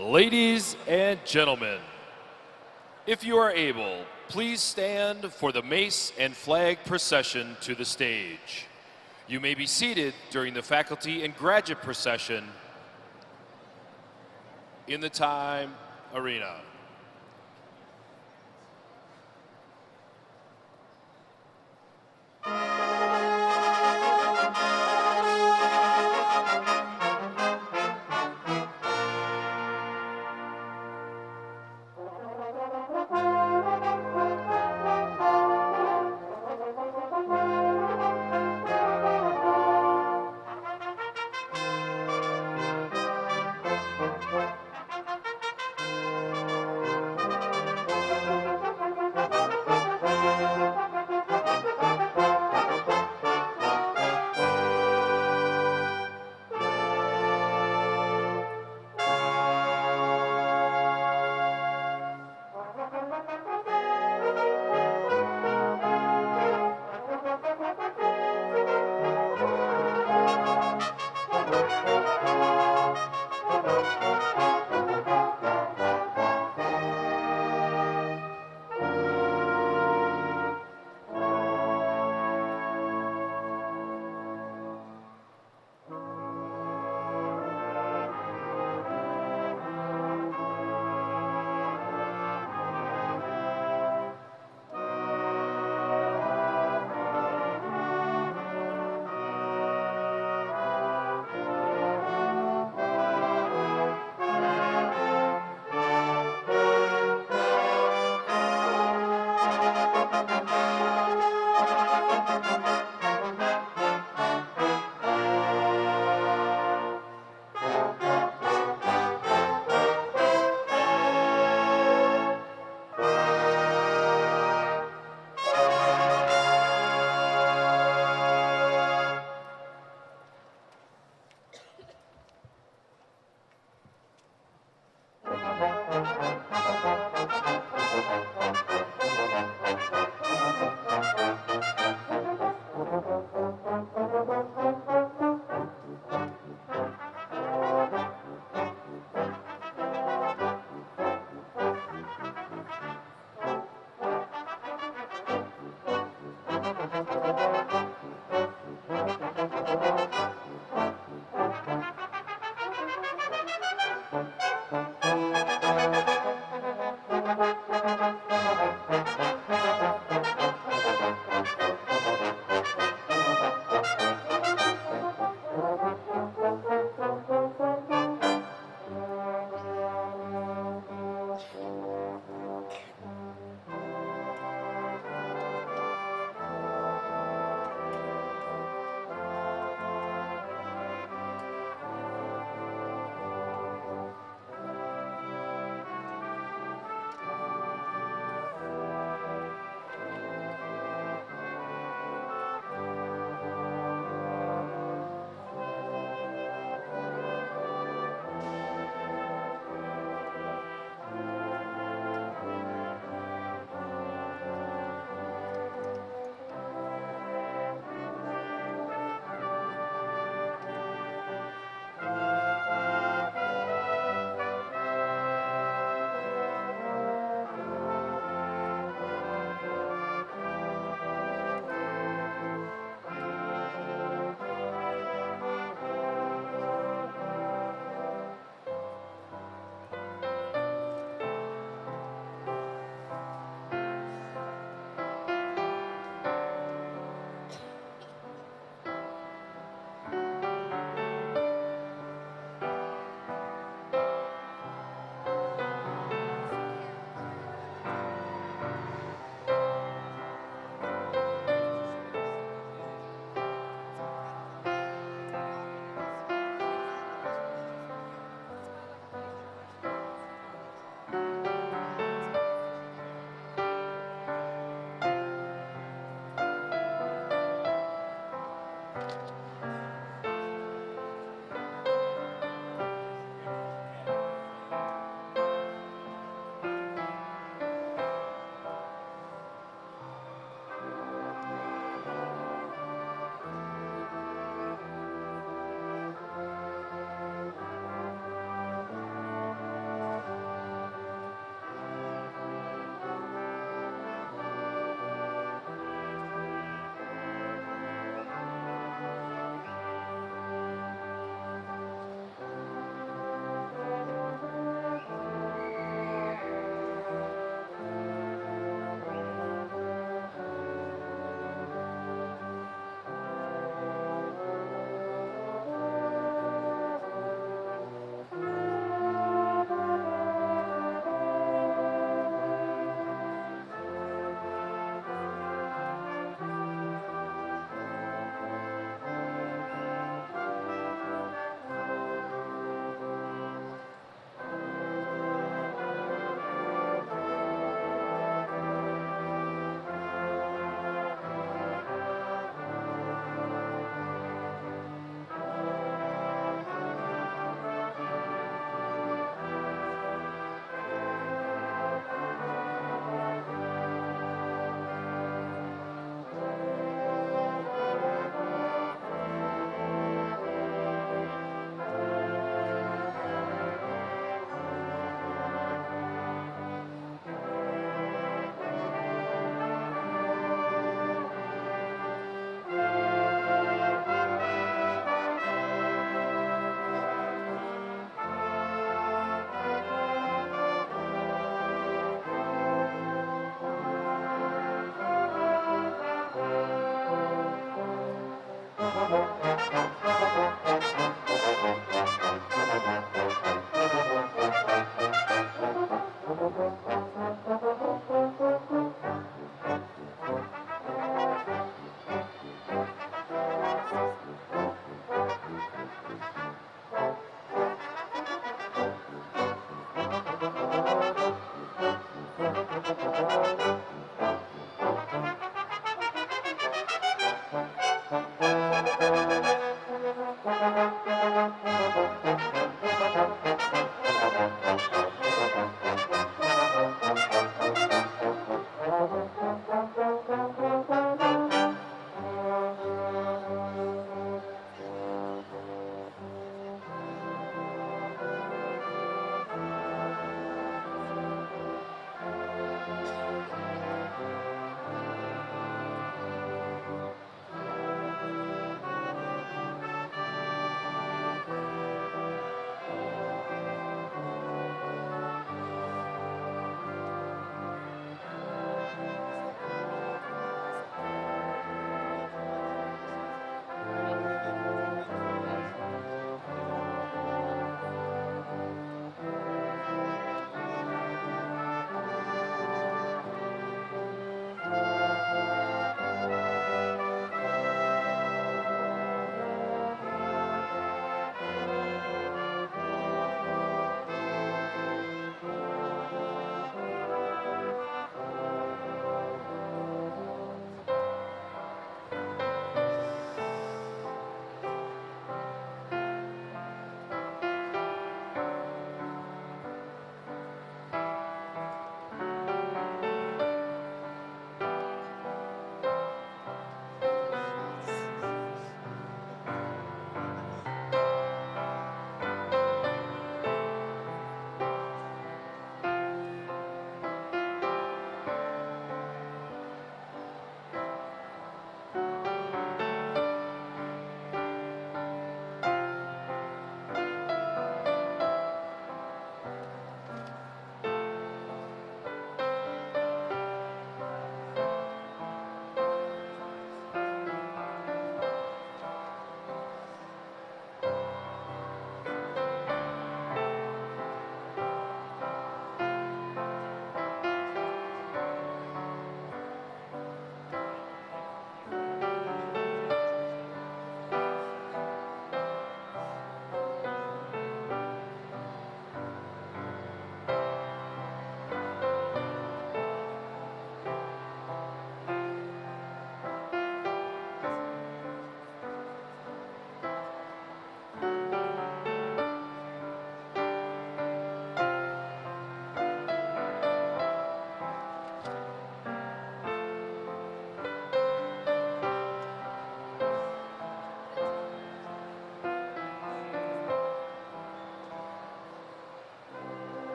Ladies and gentlemen, if you are able, please stand for the mace and flag procession to the stage. You may be seated during the faculty and graduate procession in the time arena.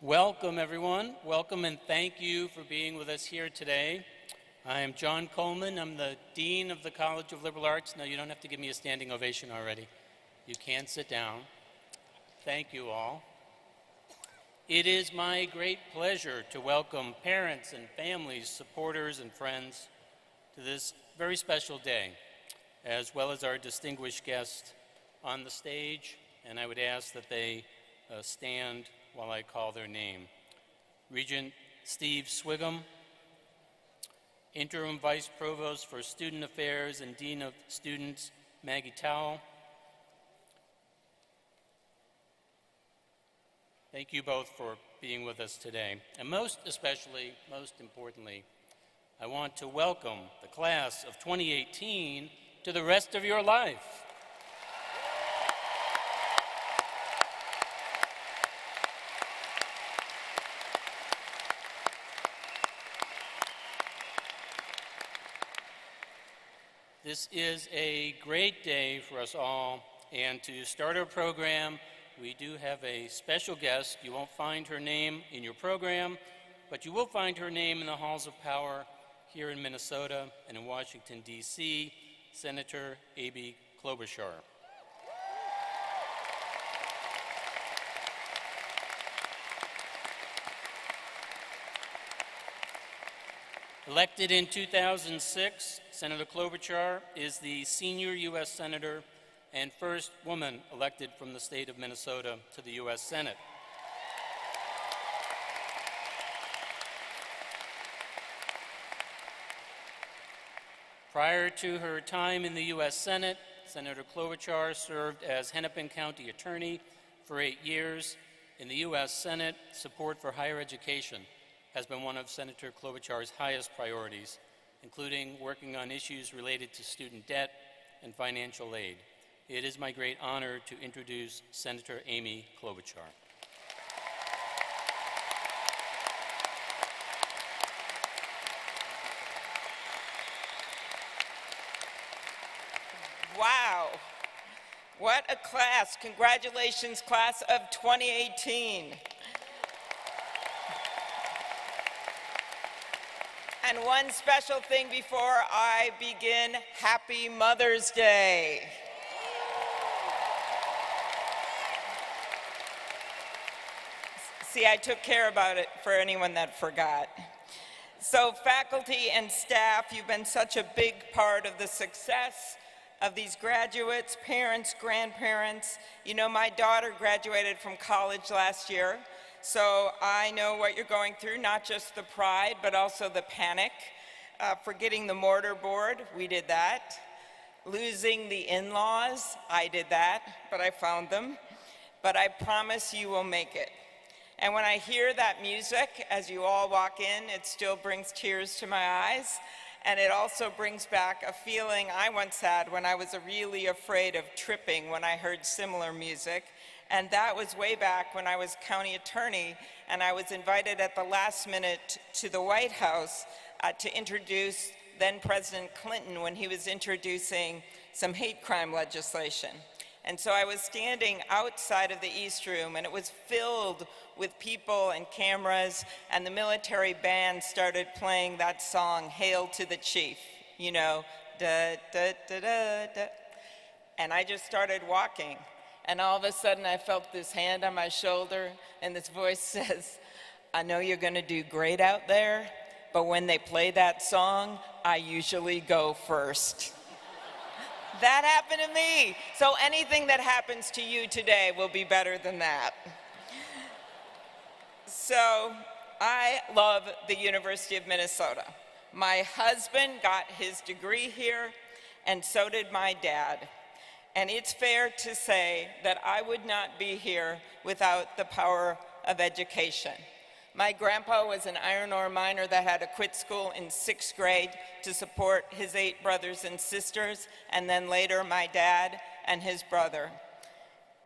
Welcome, everyone. Welcome and thank you for being with us here today. I am John Coleman. I'm the Dean of the College of Liberal Arts. No, you don't have to give me a standing ovation already. You can sit down. Thank you all. It is my great pleasure to welcome parents and families, supporters and friends to this very special day, as well as our distinguished guest on the stage, and I would ask that they stand while I call their name. Regent Steve Swigum, Interim Vice Provost for Student Affairs and Dean of Students Maggie Towell. Thank you both for being with us today. And most especially, most importantly, I want to welcome the class of 2018 to the rest of your life. This is a great day for us all, and to start our program, we do have a special guest. You won't find her name in your program, but you will find her name in the halls of power here in Minnesota and in Washington, D.C., Senator Amy Klobuchar. Elected in 2006, Senator Klobuchar is the senior U.S. Senator and first woman elected from the state of Minnesota to the U.S. Senate. Prior to her time in the U.S. Senate, Senator Klobuchar served as Hennepin County Attorney for 8 years. In the U.S. Senate, support for higher education has been one of Senator Klobuchar's highest priorities, including working on issues related to student debt and financial aid. It is my great honor to introduce Senator Amy Klobuchar. Wow, what a class. Congratulations, class of 2018. And one special thing before I begin, Happy Mother's Day. See, I took care about it for anyone that forgot. So faculty and staff, you've been such a big part of the success of these graduates, parents, grandparents. You know, my daughter graduated from college last year, so I know what you're going through, not just the pride, but also the panic. Forgetting the mortar board, we did that. Losing the in-laws, I did that, but I found them. But I promise you will make it. And when I hear that music, as you all walk in, it still brings tears to my eyes. And it also brings back a feeling I once had when I was really afraid of tripping when I heard similar music. And that was way back when I was county attorney, and I was invited at the last minute to the White House to introduce then President Clinton when he was introducing some hate crime legislation. And so I was standing outside of the East Room, and it was filled with people and cameras, and the military band started playing that song, Hail to the Chief, you know, da, da, da, da, da. And I just started walking, and all of a sudden I felt this hand on my shoulder, and this voice says, I know you're gonna do great out there, but when they play that song, I usually go first. That happened to me. So anything that happens to you today will be better than that. So I love the University of Minnesota. My husband got his degree here, and so did my dad. And it's fair to say that I would not be here without the power of education. My grandpa was an iron ore miner that had to quit school in 6th grade to support his 8 brothers and sisters, and then later my dad and his brother.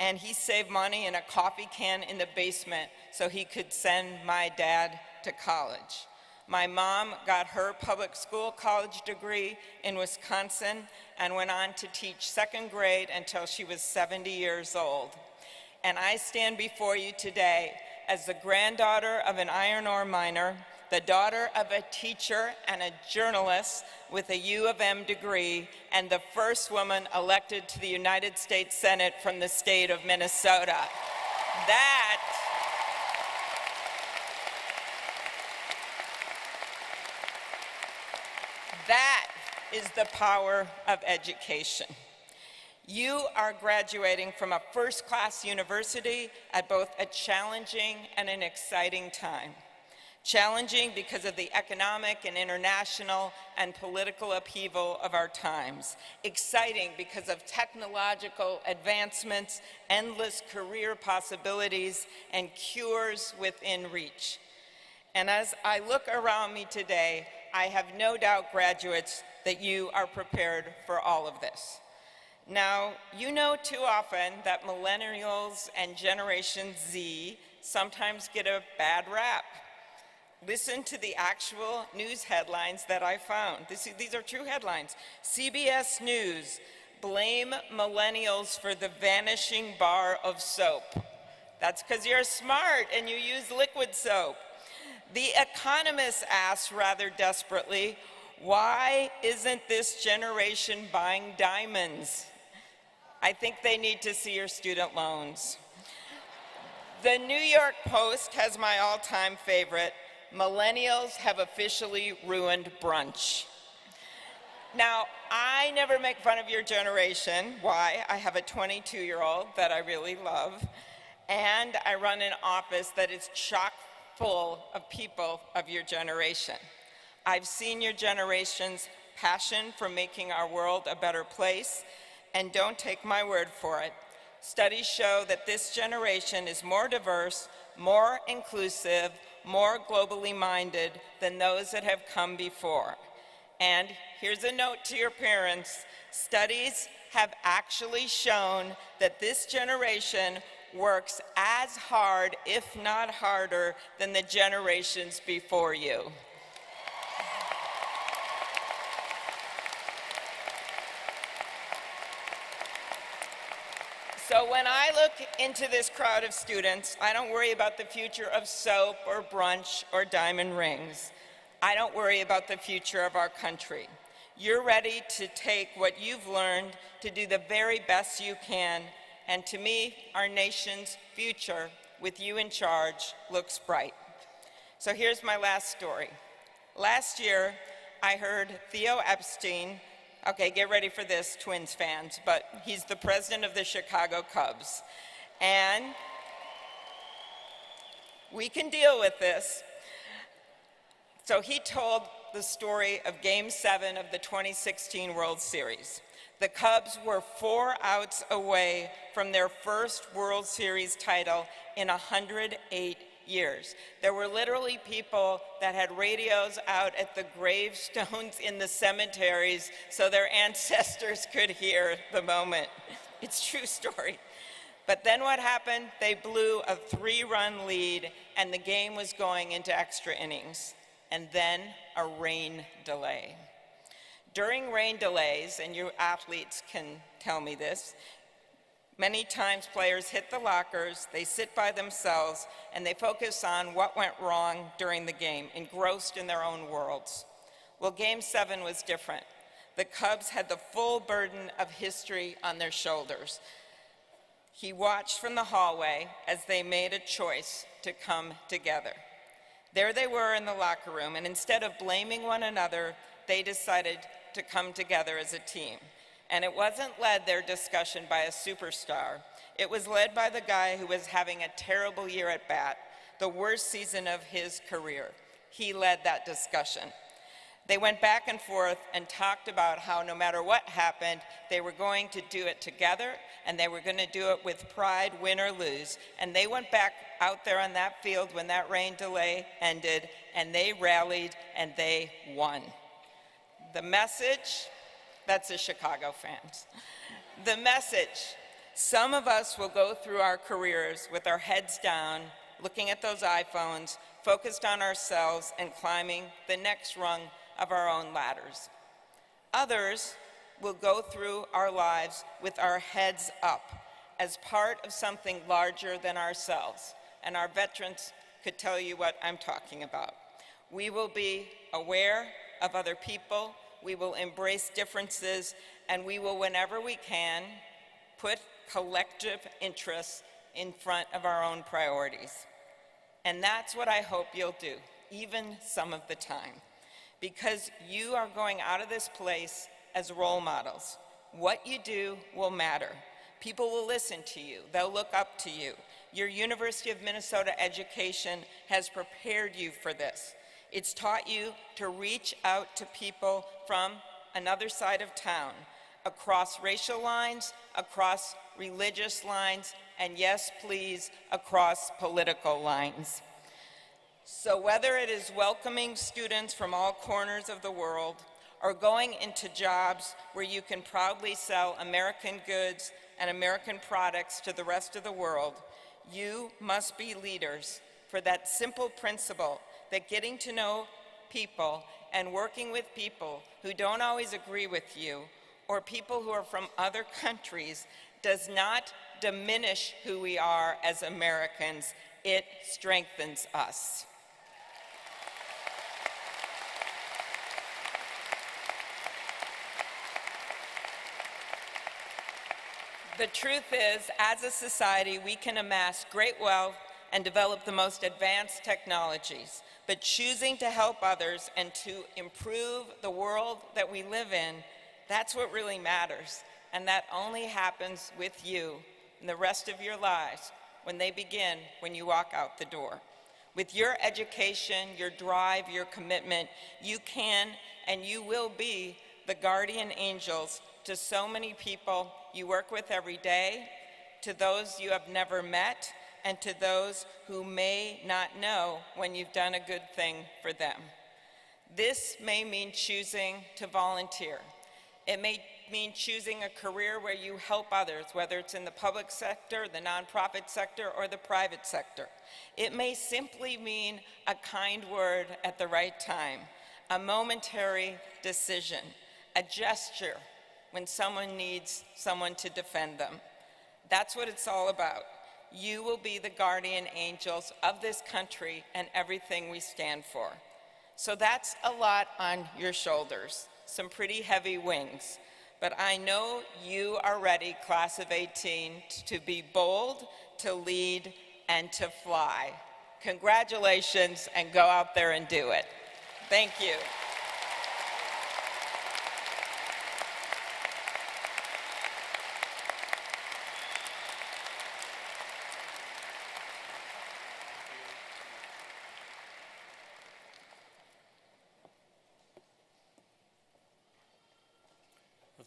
And he saved money in a coffee can in the basement so he could send my dad to college. My mom got her public school college degree in Wisconsin and went on to teach 2nd grade until she was 70 years old. And I stand before you today as the granddaughter of an iron ore miner, the daughter of a teacher and a journalist with a U of M degree, and the first woman elected to the United States Senate from the state of Minnesota. That is the power of education. You are graduating from a first-class university at both a challenging and an exciting time. Challenging because of the economic and international and political upheaval of our times. Exciting because of technological advancements, endless career possibilities, and cures within reach. And as I look around me today, I have no doubt, graduates, that you are prepared for all of this. Now, you know too often that millennials and Generation Z sometimes get a bad rap. Listen to the actual news headlines that I found. These are true headlines. CBS News, blame millennials for the vanishing bar of soap. That's because you're smart and you use liquid soap. The Economist asks rather desperately, why isn't this generation buying diamonds? I think they need to see your student loans. The New York Post has my all-time favorite, millennials have officially ruined brunch. Now, I never make fun of your generation. Why? I have a 22-year-old that I really love, and I run an office that is chock full of people of your generation. I've seen your generation's passion for making our world a better place, and don't take my word for it. Studies show that this generation is more diverse, more inclusive, more globally minded than those that have come before. And here's a note to your parents. Studies have actually shown that this generation works as hard, if not harder, than the generations before you. So when I look into this crowd of students, I don't worry about the future of soap or brunch or diamond rings. I don't worry about the future of our country. You're ready to take what you've learned to do the very best you can, and to me, our nation's future, with you in charge, looks bright. So here's my last story. Last year, I heard Theo Epstein, okay, get ready for this, Twins fans, but he's the president of the Chicago Cubs. And we can deal with this. So he told the story of Game 7 of the 2016 World Series. The Cubs were 4 outs away from their first World Series title in 108 years. There were literally people that had radios out at the gravestones in the cemeteries so their ancestors could hear the moment. It's a true story. But then what happened? They blew a 3-run lead and the game was going into extra innings. And then a rain delay. During rain delays, and you athletes can tell me this, many times players hit the lockers, they sit by themselves, and they focus on what went wrong during the game, engrossed in their own worlds. Well, Game 7 was different. The Cubs had the full burden of history on their shoulders. He watched from the hallway as they made a choice to come together. There they were in the locker room, and instead of blaming one another, they decided to come together as a team. And it wasn't led, their discussion, by a superstar. It was led by the guy who was having a terrible year at bat, the worst season of his career. He led that discussion. They went back and forth and talked about how no matter what happened, they were going to do it together, and they were going to do it with pride, win or lose. And they went back out there on that field when that rain delay ended, and they rallied and they won. The message, that's the Chicago fans. The message, some of us will go through our careers with our heads down, looking at those iPhones, focused on ourselves and climbing the next rung of our own ladders. Others will go through our lives with our heads up as part of something larger than ourselves, and our veterans could tell you what I'm talking about. We will be aware of other people, we will embrace differences, and we will, whenever we can, put collective interests in front of our own priorities. And that's what I hope you'll do, even some of the time, because you are going out of this place as role models. What you do will matter. People will listen to you. They'll look up to you. Your University of Minnesota education has prepared you for this. It's taught you to reach out to people from another side of town, across racial lines, across religious lines, and yes, please, across political lines. So whether it is welcoming students from all corners of the world or going into jobs where you can proudly sell American goods and American products to the rest of the world, you must be leaders for that simple principle that getting to know people and working with people who don't always agree with you or people who are from other countries does not diminish who we are as Americans, it strengthens us. The truth is, as a society, we can amass great wealth and develop the most advanced technologies, but choosing to help others and to improve the world that we live in, that's what really matters. And that only happens with you and the rest of your lives when they begin when you walk out the door. With your education, your drive, your commitment, you can and you will be the guardian angels to so many people you work with every day, to those you have never met, and to those who may not know when you've done a good thing for them. This may mean choosing to volunteer. It may mean choosing a career where you help others, whether it's in the public sector, the nonprofit sector, or the private sector. It may simply mean a kind word at the right time, a momentary decision, a gesture when someone needs someone to defend them. That's what it's all about. You will be the guardian angels of this country and everything we stand for. So that's a lot on your shoulders, some pretty heavy wings. But I know you are ready, class of 18, to be bold, to lead, and to fly. Congratulations, and go out there and do it. Thank you.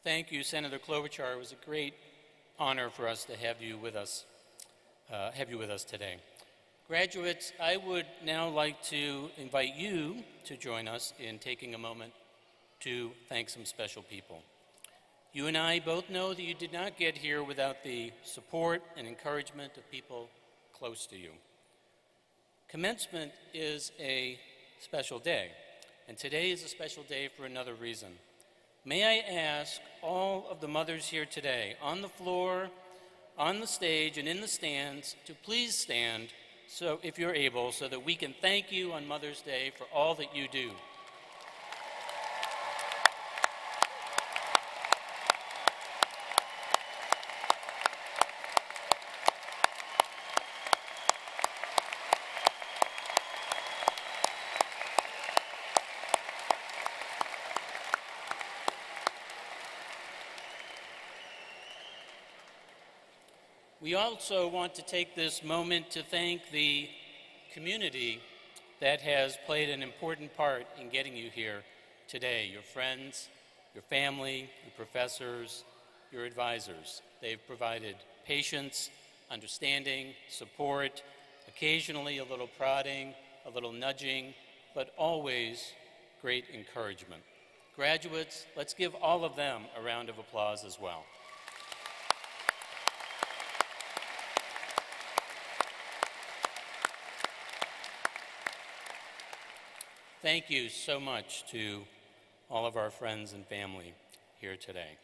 Thank you, Senator Klobuchar. It was a great honor for us to have you with us today. Graduates, I would now like to invite you to join us in taking a moment to thank some special people. You and I both know that you did not get here without the support and encouragement of people close to you. Commencement is a special day, and today is a special day for another reason. May I ask all of the mothers here today, on the floor, on the stage, and in the stands, to please stand, so if you're able, so that we can thank you on Mother's Day for all that you do. We also want to take this moment to thank the community that has played an important part in getting you here today. Your friends, your family, your professors, your advisors. They've provided patience, understanding, support, occasionally a little prodding, a little nudging, but always great encouragement. Graduates, let's give all of them a round of applause as well. Thank you so much to all of our friends and family here today.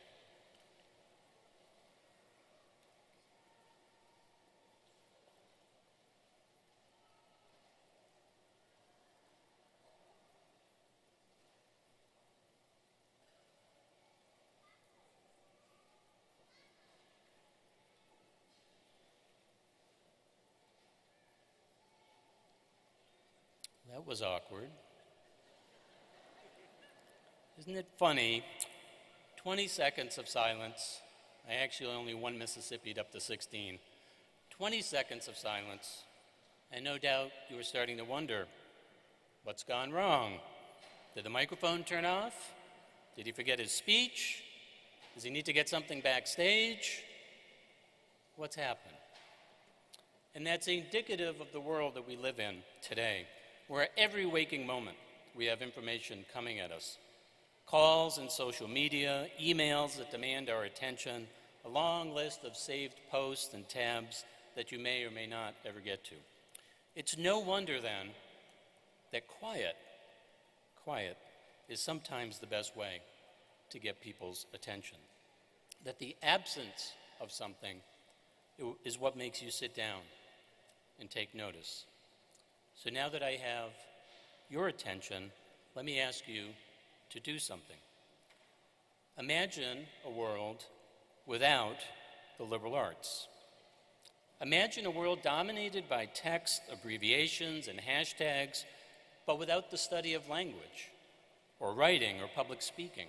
That was awkward. Isn't it funny? 20 seconds of silence. I actually only one Mississippi'd up to 16. 20 seconds of silence, and no doubt you were starting to wonder, what's gone wrong? Did the microphone turn off? Did he forget his speech? Does he need to get something backstage? What's happened? And that's indicative of the world that we live in today, where every waking moment we have information coming at us. Calls and social media, emails that demand our attention, a long list of saved posts and tabs that you may or may not ever get to. It's no wonder then that quiet is sometimes the best way to get people's attention. That the absence of something is what makes you sit down and take notice. So now that I have your attention, let me ask you to do something. Imagine a world without the liberal arts. Imagine a world dominated by text, abbreviations, and hashtags, but without the study of language, or writing, or public speaking.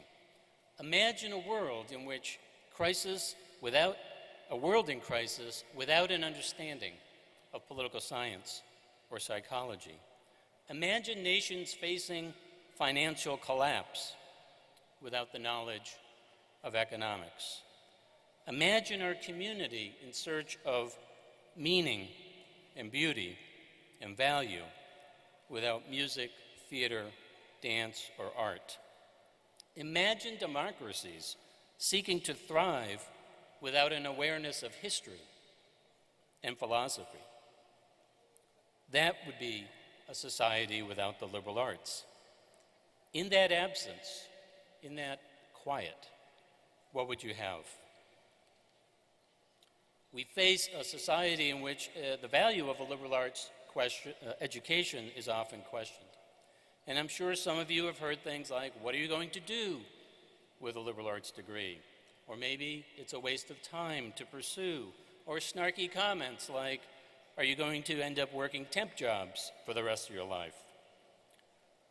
Imagine a world in which a world in crisis without an understanding of political science or psychology. Imagine nations facing financial collapse without the knowledge of economics. Imagine our community in search of meaning and beauty and value without music, theater, dance, or art. Imagine democracies seeking to thrive without an awareness of history and philosophy. That would be a society without the liberal arts. In that absence, in that quiet, what would you have? We face a society in which the value of a liberal arts education is often questioned. And I'm sure some of you have heard things like, what are you going to do with a liberal arts degree? Or maybe it's a waste of time to pursue. Or snarky comments like, are you going to end up working temp jobs for the rest of your life?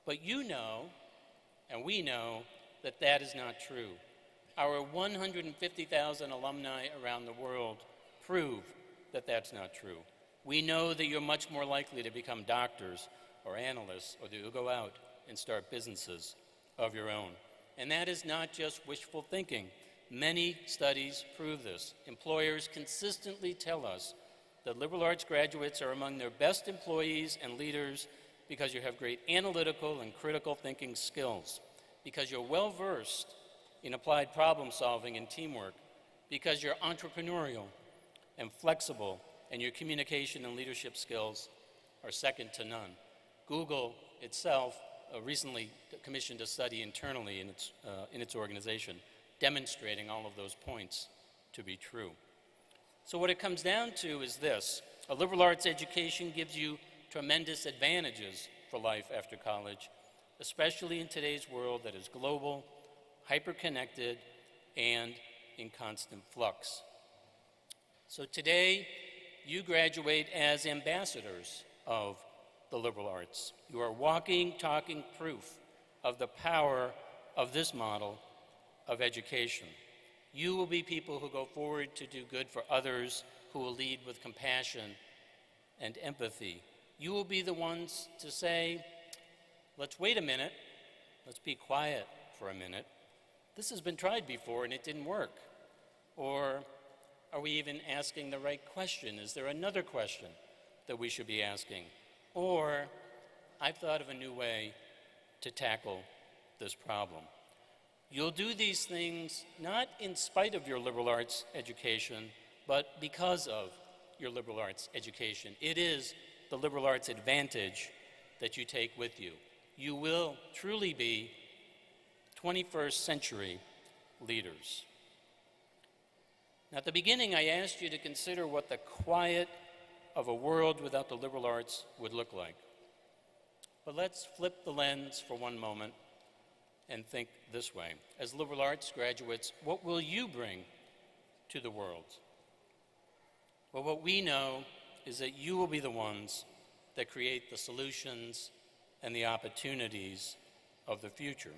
But you know, and we know, that that is not true. Our 150,000 alumni around the world prove that that's not true. We know that you're much more likely to become doctors or analysts, or that you'll go out and start businesses of your own. And that is not just wishful thinking. Many studies prove this. Employers consistently tell us that liberal arts graduates are among their best employees and leaders because you have great analytical and critical thinking skills, because you're well-versed in applied problem solving and teamwork, because you're entrepreneurial and flexible, and your communication and leadership skills are second to none. Google itself recently commissioned a study internally in its organization, demonstrating all of those points to be true. So what it comes down to is this: a liberal arts education gives you tremendous advantages for life after college, especially in today's world that is global, hyper-connected, and in constant flux. So today, you graduate as ambassadors of the liberal arts. You are walking, talking proof of the power of this model of education. You will be people who go forward to do good for others, who will lead with compassion and empathy. You will be the ones to say, let's wait a minute, let's be quiet for a minute. This has been tried before and it didn't work. Or are we even asking the right question? Is there another question that we should be asking? Or I've thought of a new way to tackle this problem. You'll do these things not in spite of your liberal arts education, but because of your liberal arts education. It is the liberal arts advantage that you take with you. You will truly be 21st century leaders. Now, at the beginning, I asked you to consider what the quiet of a world without the liberal arts would look like. But let's flip the lens for one moment and think this way. As liberal arts graduates, what will you bring to the world? Well, what we know is that you will be the ones that create the solutions and the opportunities of the future.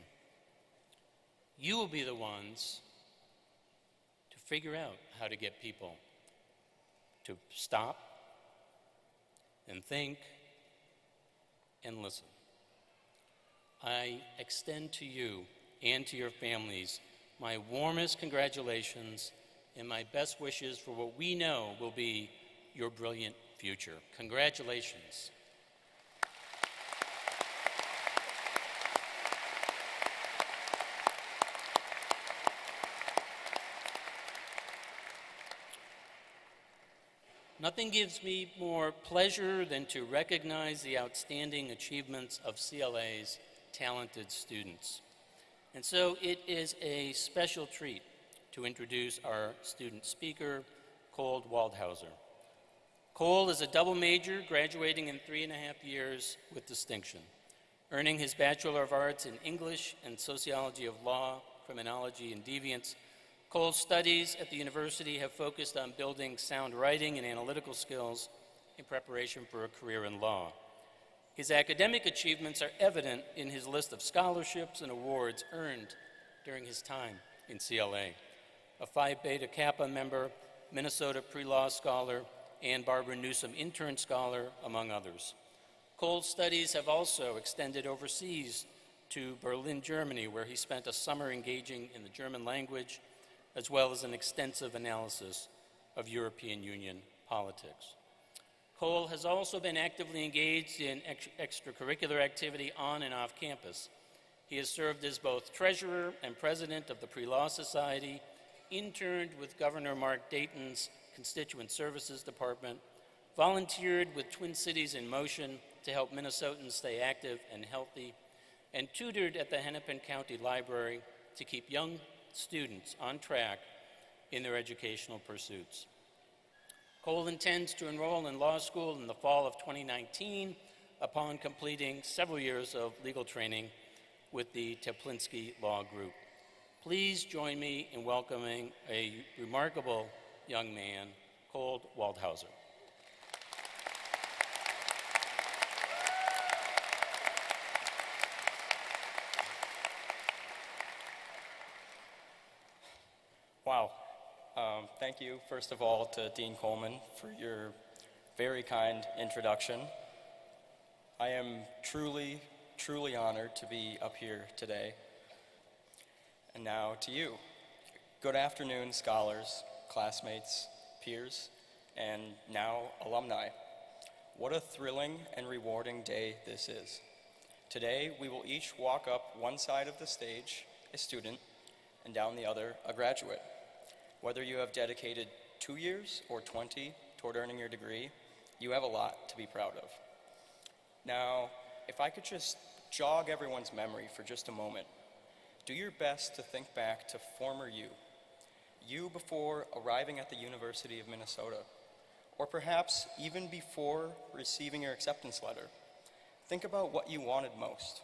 You will be the ones to figure out how to get people to stop and think and listen. I extend to you and to your families my warmest congratulations and my best wishes for what we know will be your brilliant future. Congratulations. Nothing gives me more pleasure than to recognize the outstanding achievements of CLA's talented students. And so it is a special treat to introduce our student speaker, Cole Waldhauser. Cole is a double major, graduating in 3.5 years with distinction, earning his Bachelor of Arts in English and Sociology of Law, Criminology, and Deviance. Cole's studies at the university have focused on building sound writing and analytical skills in preparation for a career in law. His academic achievements are evident in his list of scholarships and awards earned during his time in CLA. A Phi Beta Kappa member, Minnesota Pre-Law Scholar, and Barbara Newsom Intern Scholar, among others. Cole's studies have also extended overseas to Berlin, Germany, where he spent a summer engaging in the German language, as well as an extensive analysis of European Union politics. Cole has also been actively engaged in extracurricular activity on and off campus. He has served as both treasurer and president of the Pre-Law Society, interned with Governor Mark Dayton's Constituent Services Department, volunteered with Twin Cities in Motion to help Minnesotans stay active and healthy, and tutored at the Hennepin County Library to keep young students on track in their educational pursuits. Cole intends to enroll in law school in the fall of 2019 upon completing several years of legal training with the Teplinsky Law Group. Please join me in welcoming a remarkable young man, Cole Waldhauser. Wow. Thank you, first of all, to Dean Coleman for your very kind introduction. I am truly, truly honored to be up here today. And now to you. Good afternoon, scholars, classmates, peers, and now alumni. What a thrilling and rewarding day this is. Today, we will each walk up one side of the stage, a student, and down the other, a graduate. Whether you have dedicated 2 years or 20 toward earning your degree, you have a lot to be proud of. Now, if I could just jog everyone's memory for just a moment, do your best to think back to former you before arriving at the University of Minnesota, or perhaps even before receiving your acceptance letter. Think about what you wanted most.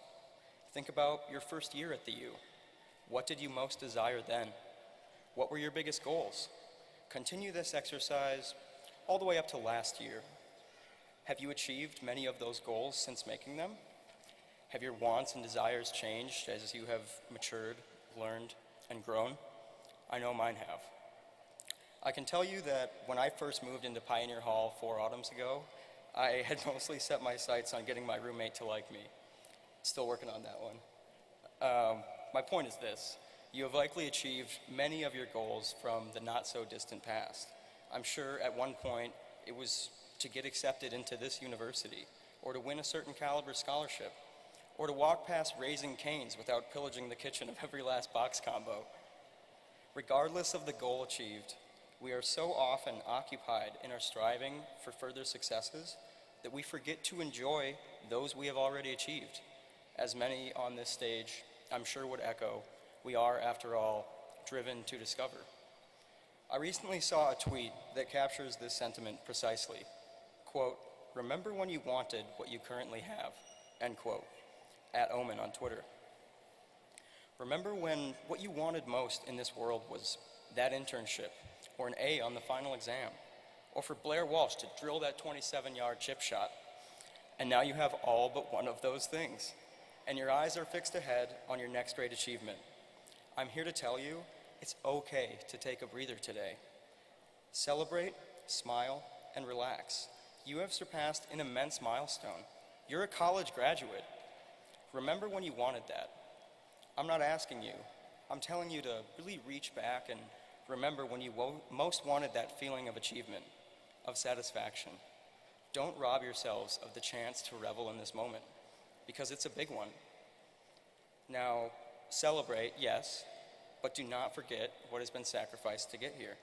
Think about your first year at the U. What did you most desire then? What were your biggest goals? Continue this exercise all the way up to last year. Have you achieved many of those goals since making them? Have your wants and desires changed as you have matured, learned, and grown? I know mine have. I can tell you that when I first moved into Pioneer Hall 4 autumns ago, I had mostly set my sights on getting my roommate to like me. Still working on that one. My point is this. You have likely achieved many of your goals from the not-so-distant past. I'm sure at one point it was to get accepted into this university, or to win a certain caliber scholarship, or to walk past Raising Cane's without pillaging the kitchen of every last box combo. Regardless of the goal achieved, we are so often occupied in our striving for further successes that we forget to enjoy those we have already achieved. As many on this stage, I'm sure would echo, we are, after all, driven to discover. I recently saw a tweet that captures this sentiment precisely. Quote, "Remember when you wanted what you currently have," end quote, at Omen on Twitter. Remember when what you wanted most in this world was that internship, or an A on the final exam, or for Blair Walsh to drill that 27-yard chip shot. And now you have all but one of those things, and your eyes are fixed ahead on your next great achievement. I'm here to tell you, it's okay to take a breather today. Celebrate, smile, and relax. You have surpassed an immense milestone. You're a college graduate. Remember when you wanted that. I'm not asking you. I'm telling you to really reach back and remember when you most wanted that feeling of achievement, of satisfaction. Don't rob yourselves of the chance to revel in this moment, because it's a big one. Now, celebrate, yes, but do not forget what has been sacrificed to get here.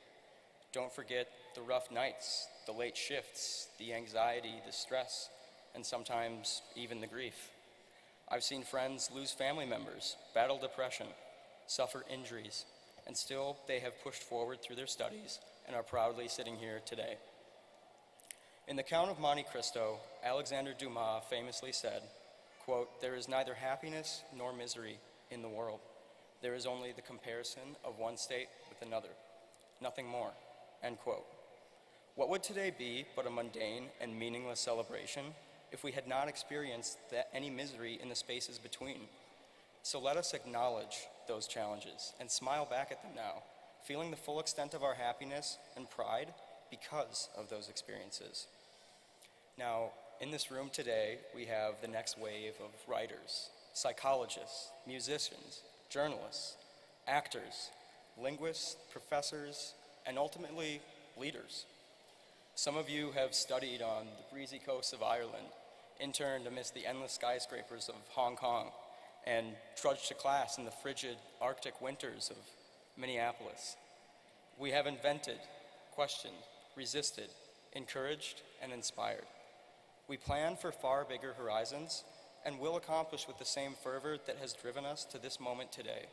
Don't forget the rough nights, the late shifts, the anxiety, the stress, and sometimes even the grief. I've seen friends lose family members, battle depression, suffer injuries, and still they have pushed forward through their studies and are proudly sitting here today. In the Count of Monte Cristo, Alexander Dumas famously said, quote, "There is neither happiness nor misery in the world. There is only the comparison of one state with another, nothing more," end quote. What would today be but a mundane and meaningless celebration if we had not experienced any misery in the spaces between? So let us acknowledge those challenges and smile back at them now, feeling the full extent of our happiness and pride because of those experiences. Now, in this room today, we have the next wave of writers, psychologists, musicians, journalists, actors, linguists, professors, and ultimately, leaders. Some of you have studied on the breezy coasts of Ireland, interned amidst the endless skyscrapers of Hong Kong, and trudged to class in the frigid Arctic winters of Minneapolis. We have invented, questioned, resisted, encouraged, and inspired. We plan for far bigger horizons and will accomplish with the same fervor that has driven us to this moment today.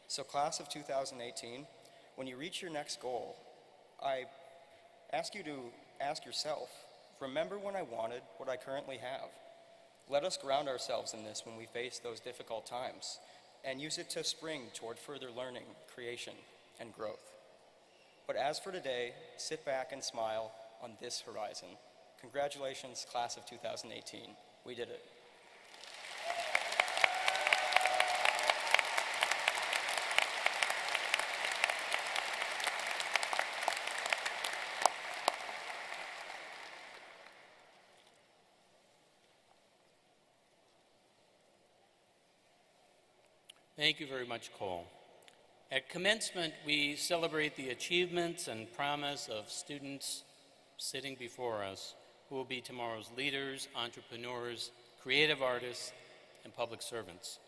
So class of 2018, when you reach your next goal, I ask you to ask yourself, remember when I wanted what I currently have? Let us ground ourselves in this when we face those difficult times and use it to spring toward further learning, creation, and growth. But as for today, sit back and smile on this horizon. Congratulations, class of 2018. We did it. Thank you very much, Cole. At Commencement, we celebrate the achievements and promise of students sitting before us who will be tomorrow's leaders, entrepreneurs, creative artists, and public servants.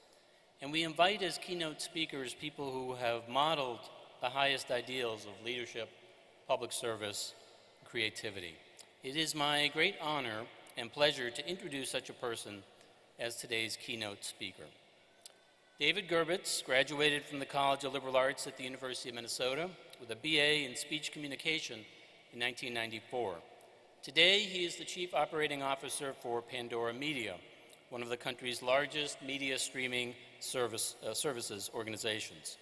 And we invite as keynote speakers people who have modeled the highest ideals of leadership, public service, and creativity. It is my great honor and pleasure to introduce such a person as today's keynote speaker. David Gerbitz graduated from the College of Liberal Arts at the University of Minnesota with a BA in Speech Communication in 1994. Today, he is the Chief Operating Officer for Pandora Media, one of the country's largest media streaming services organizations.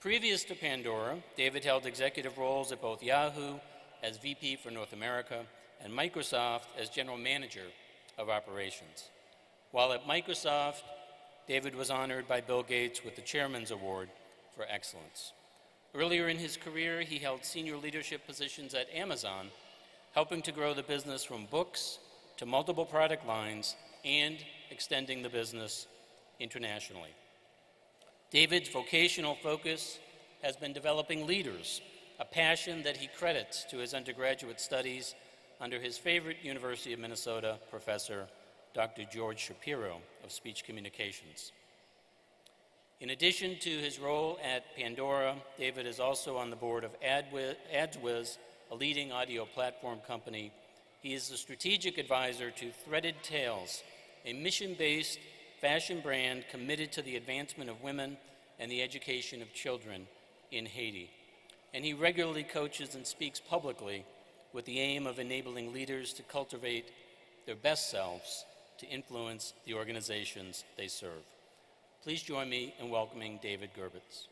Previous to Pandora, David held executive roles at both Yahoo as VP for North America and Microsoft as General Manager of Operations. While at Microsoft, David was honored by Bill Gates with the Chairman's Award for Excellence. Earlier in his career, he held senior leadership positions at Amazon, helping to grow the business from books to multiple product lines and extending the business internationally. David's vocational focus has been developing leaders, a passion that he credits to his undergraduate studies under his favorite University of Minnesota professor, Dr. George Shapiro of Speech Communications. In addition to his role at Pandora, David is also on the board of AdsWiz, a leading audio platform company. He is the strategic advisor to Threaded Tales, a mission-based fashion brand committed to the advancement of women and the education of children in Haiti. And he regularly coaches and speaks publicly with the aim of enabling leaders to cultivate their best selves to influence the organizations they serve. Please join me in welcoming David Gerbitz.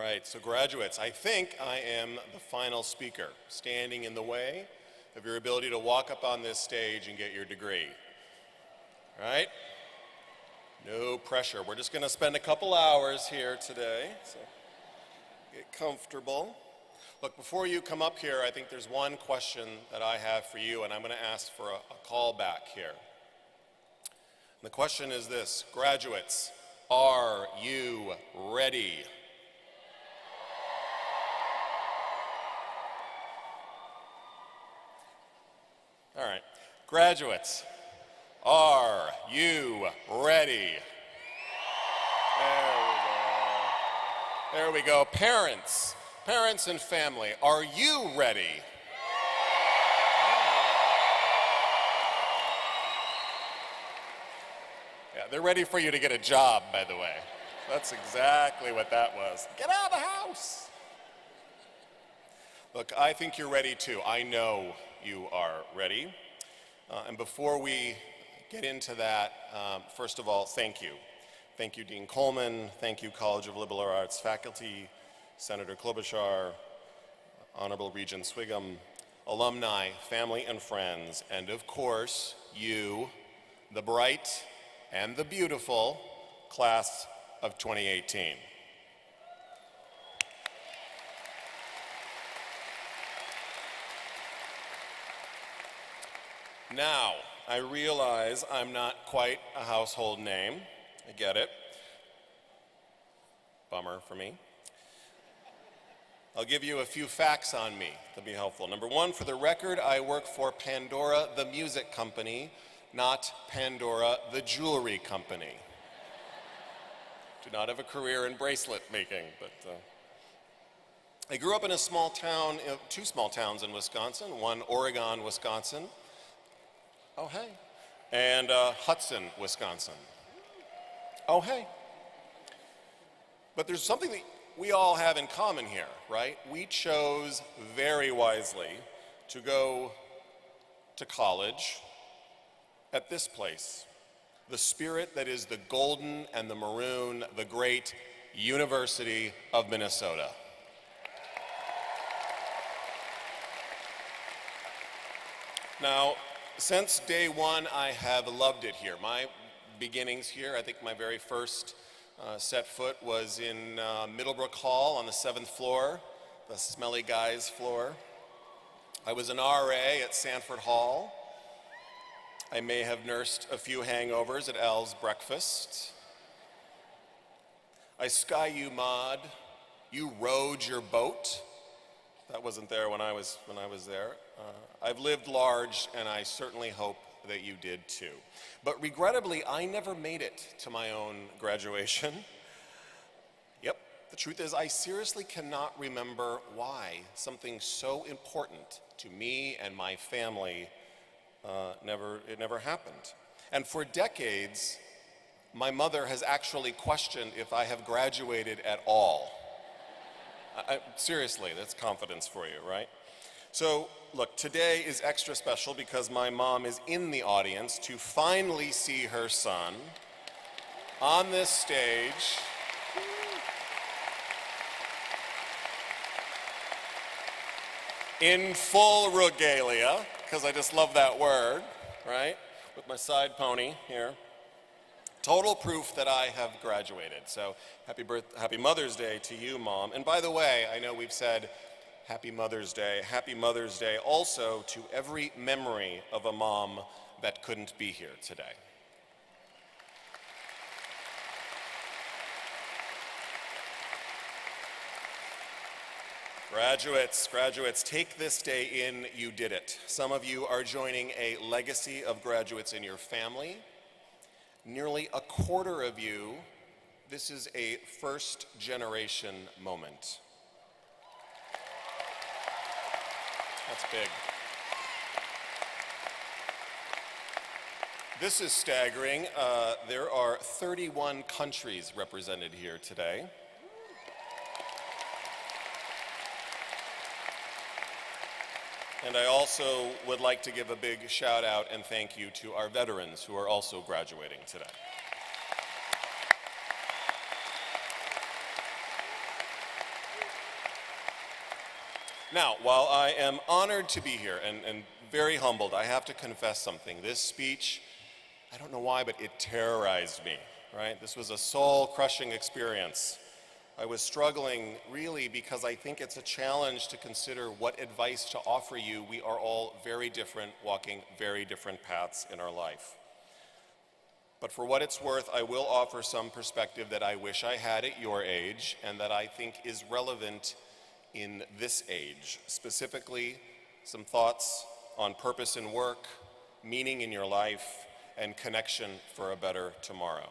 right, so graduates, I think I am the final speaker, standing in the way of your ability to walk up on this stage and get your degree. All right? No pressure. We're just going to spend a couple hours here today, so get comfortable. Look, before you come up here, I think there's one question that I have for you, and I'm going to ask for a call back here. And the question is this: graduates, are you ready? All right, graduates, are you ready? There we go. Parents and family, are you ready? Yeah, they're ready for you to get a job, by the way. That's exactly what that was. Get out of the house. Look, I think you're ready too. I know you are ready. And before we get into that, first of all, thank you. Thank you, Dean Coleman. Thank you, College of Liberal Arts faculty, Senator Klobuchar, Honorable Regent Swigum, alumni, family and friends, and of course, you, the bright and the beautiful class of 2018. Now, I realize I'm not quite a household name. I get it. Bummer for me. I'll give you a few facts on me that'll be helpful. Number one, for the record, I work for Pandora, the music company, not Pandora, the jewelry company. Do not have a career in bracelet making, but I grew up in a small town, two small towns in Wisconsin, one Oregon, Wisconsin. Oh, hey. And Hudson, Wisconsin. Oh, hey. But there's something that we all have in common here, right? We chose very wisely to go to college at this place, the spirit that is the golden and the maroon, the great University of Minnesota. Now, since day one, I have loved it here. My beginnings here, I think my very first set foot was in Middlebrook Hall on the 7th floor, the smelly guys floor. I was an RA at Sanford Hall. I may have nursed a few hangovers at Al's breakfast. I sky you mod. You rowed your boat. That wasn't there when I was there. I've lived large, and I certainly hope that you did too. But regrettably, I never made it to my own graduation. Yep, the truth is I seriously cannot remember why something so important to me and my family never happened. And for decades, my mother has actually questioned if I have graduated at all. Seriously, that's confidence for you, right? So, look, today is extra special because my mom is in the audience to finally see her son on this stage. In full regalia, because I just love that word, right? With my side pony here. Total proof that I have graduated. So happy Mother's Day to you, Mom. And by the way, I know we've said Happy Mother's Day also to every memory of a mom that couldn't be here today. Graduates, take this day in, you did it. Some of you are joining a legacy of graduates in your family. Nearly a quarter of you, this is a first generation moment. That's big. This is staggering. There are 31 countries represented here today. And I also would like to give a big shout out and thank you to our veterans who are also graduating today. Now, while I am honored to be here and very humbled, I have to confess something. This speech, I don't know why, but it terrorized me, right? This was a soul-crushing experience. I was struggling really because I think it's a challenge to consider what advice to offer you. We are all very different, walking very different paths in our life. But for what it's worth, I will offer some perspective that I wish I had at your age and that I think is relevant in this age. Specifically, some thoughts on purpose in work, meaning in your life, and connection for a better tomorrow.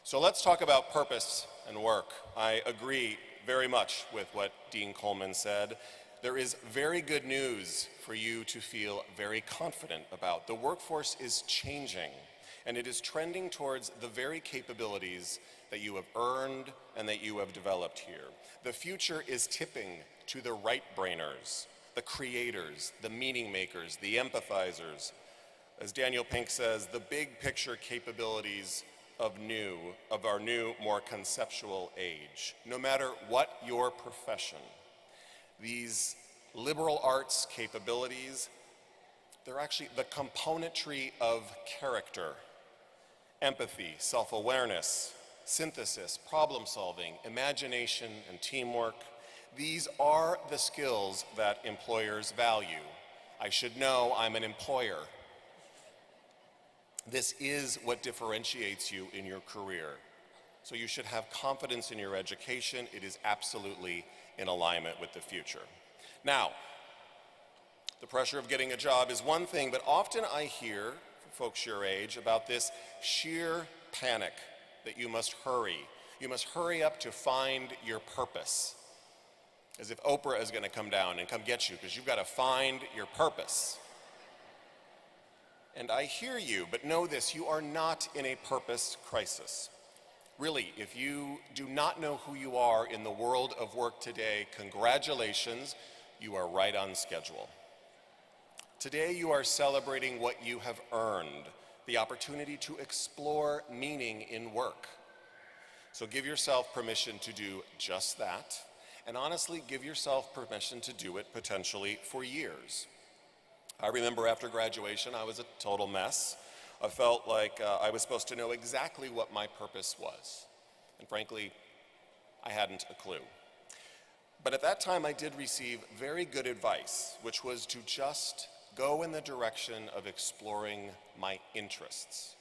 So let's talk about purpose and work. I agree very much with what Dean Coleman said. There is very good news for you to feel very confident about. The workforce is changing, and it is trending towards the very capabilities that you have earned and that you have developed here. The future is tipping to the right-brainers, the creators, the meaning makers, the empathizers. As Daniel Pink says, the big picture capabilities of our new, more conceptual age. No matter what your profession, these liberal arts capabilities, they're actually the componentry of character, empathy, self-awareness, synthesis, problem solving, imagination, and teamwork. These are the skills that employers value. I should know I'm an employer. This is what differentiates you in your career. So you should have confidence in your education. It is absolutely in alignment with the future. Now, the pressure of getting a job is one thing, but often I hear from folks your age about this sheer panic that you must hurry. You must hurry up to find your purpose. As if Oprah is going to come down and come get you because you've got to find your purpose. And I hear you, but know this, you are not in a purpose crisis. Really, if you do not know who you are in the world of work today, congratulations, you are right on schedule. Today you are celebrating what you have earned, the opportunity to explore meaning in work. So give yourself permission to do just that, and honestly, give yourself permission to do it potentially for years. I remember after graduation, I was a total mess. I felt like I was supposed to know exactly what my purpose was. And frankly, I hadn't a clue. But at that time, I did receive very good advice, which was to just go in the direction of exploring my interests.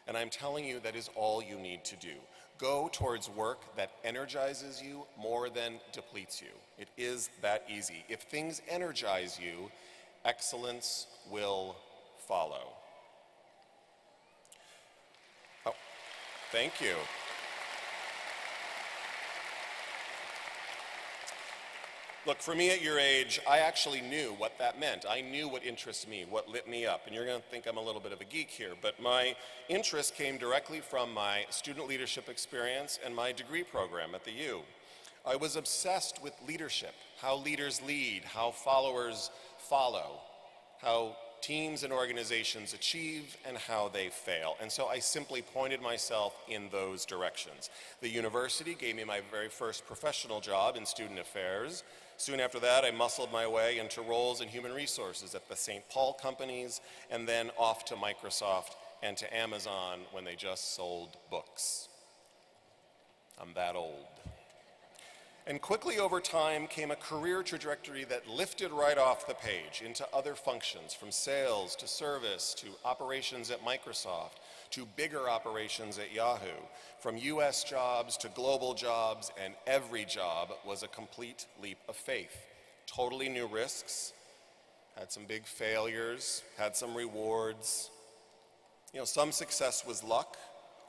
And I'm telling you, that is all you need to do. Go towards work that energizes you more than depletes you. It is that easy. If things energize you, excellence will follow. Oh, thank you. Look, for me at your age, I actually knew what that meant. I knew what interests me, what lit me up. And you're going to think I'm a little bit of a geek here, but my interest came directly from my student leadership experience and my degree program at the U. I was obsessed with leadership, how leaders lead, how followers follow, how teams and organizations achieve and how they fail. And so I simply pointed myself in those directions. The university gave me my very first professional job in student affairs. Soon after that, I muscled my way into roles in human resources at the St. Paul companies, and then off to Microsoft and to Amazon when they just sold books. I'm that old. And quickly over time came a career trajectory that lifted right off the page into other functions, from sales to service to operations at Microsoft to bigger operations at Yahoo, from US jobs to global jobs, and every job was a complete leap of faith. Totally new risks, had some big failures, had some rewards. You know, some success was luck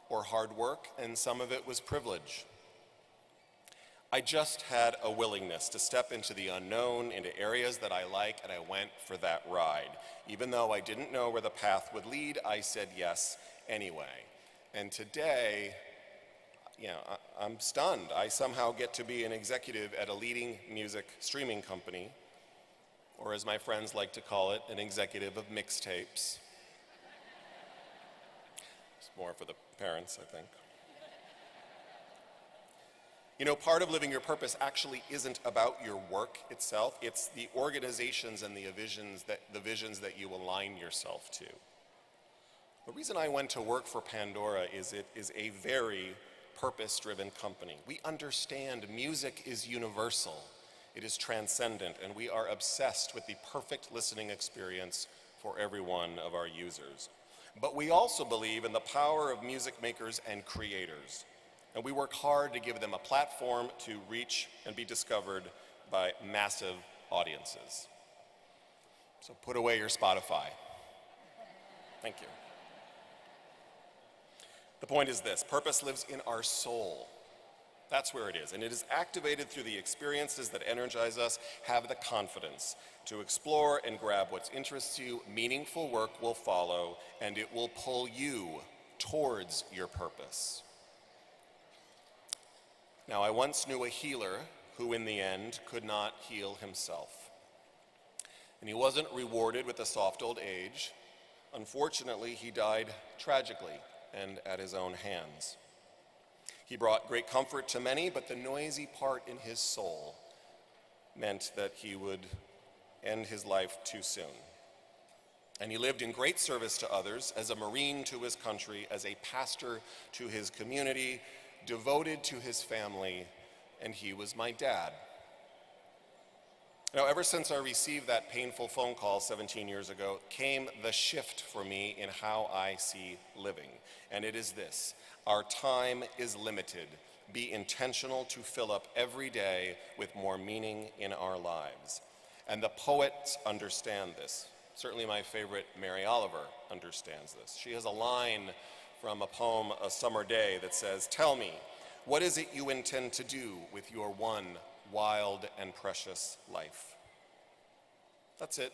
or hard work, and some of it was privilege. I just had a willingness to step into the unknown, into areas that I like, and I went for that ride. Even though I didn't know where the path would lead, I said yes anyway. And today, you know, I'm stunned. I somehow get to be an executive at a leading music streaming company, or as my friends like to call it, an executive of mixtapes. It's more for the parents, I think. You know, part of living your purpose actually isn't about your work itself. It's the organizations and the visions that you align yourself to. The reason I went to work for Pandora is it is a very purpose-driven company. We understand music is universal, it is transcendent, and we are obsessed with the perfect listening experience for every one of our users. But we also believe in the power of music makers and creators, and we work hard to give them a platform to reach and be discovered by massive audiences. So put away your Spotify. Thank you. The point is this: purpose lives in our soul. That's where it is, and it is activated through the experiences that energize us. Have the confidence to explore and grab what interests you. Meaningful work will follow, and it will pull you towards your purpose. Now, I once knew a healer who in the end could not heal himself. And he wasn't rewarded with a soft old age. Unfortunately, he died tragically and at his own hands. He brought great comfort to many, but the noisy part in his soul meant that he would end his life too soon. And he lived in great service to others, as a Marine to his country, as a pastor to his community, devoted to his family, and he was my dad. Now, ever since I received that painful phone call 17 years ago, came the shift for me in how I see living. And it is this: our time is limited. Be intentional to fill up every day with more meaning in our lives. And the poets understand this. Certainly my favorite, Mary Oliver, understands this. She has a line from a poem, A Summer Day, that says, "Tell me, what is it you intend to do with your one wild and precious life?" That's it.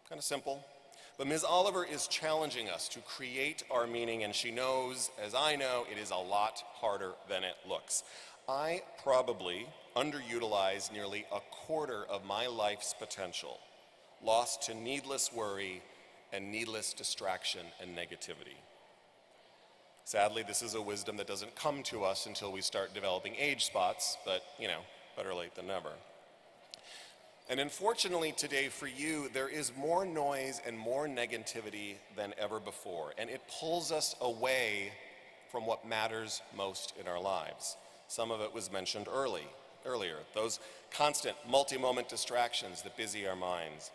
Kind of simple. But Ms. Oliver is challenging us to create our meaning, and she knows, as I know, it is a lot harder than it looks. I probably underutilized nearly a quarter of my life's potential, lost to needless worry and needless distraction and negativity. Sadly, this is a wisdom that doesn't come to us until we start developing age spots, but, better late than never. And unfortunately today for you, there is more noise and more negativity than ever before, and it pulls us away from what matters most in our lives. Some of it was mentioned earlier, those constant multi-moment distractions that busy our minds,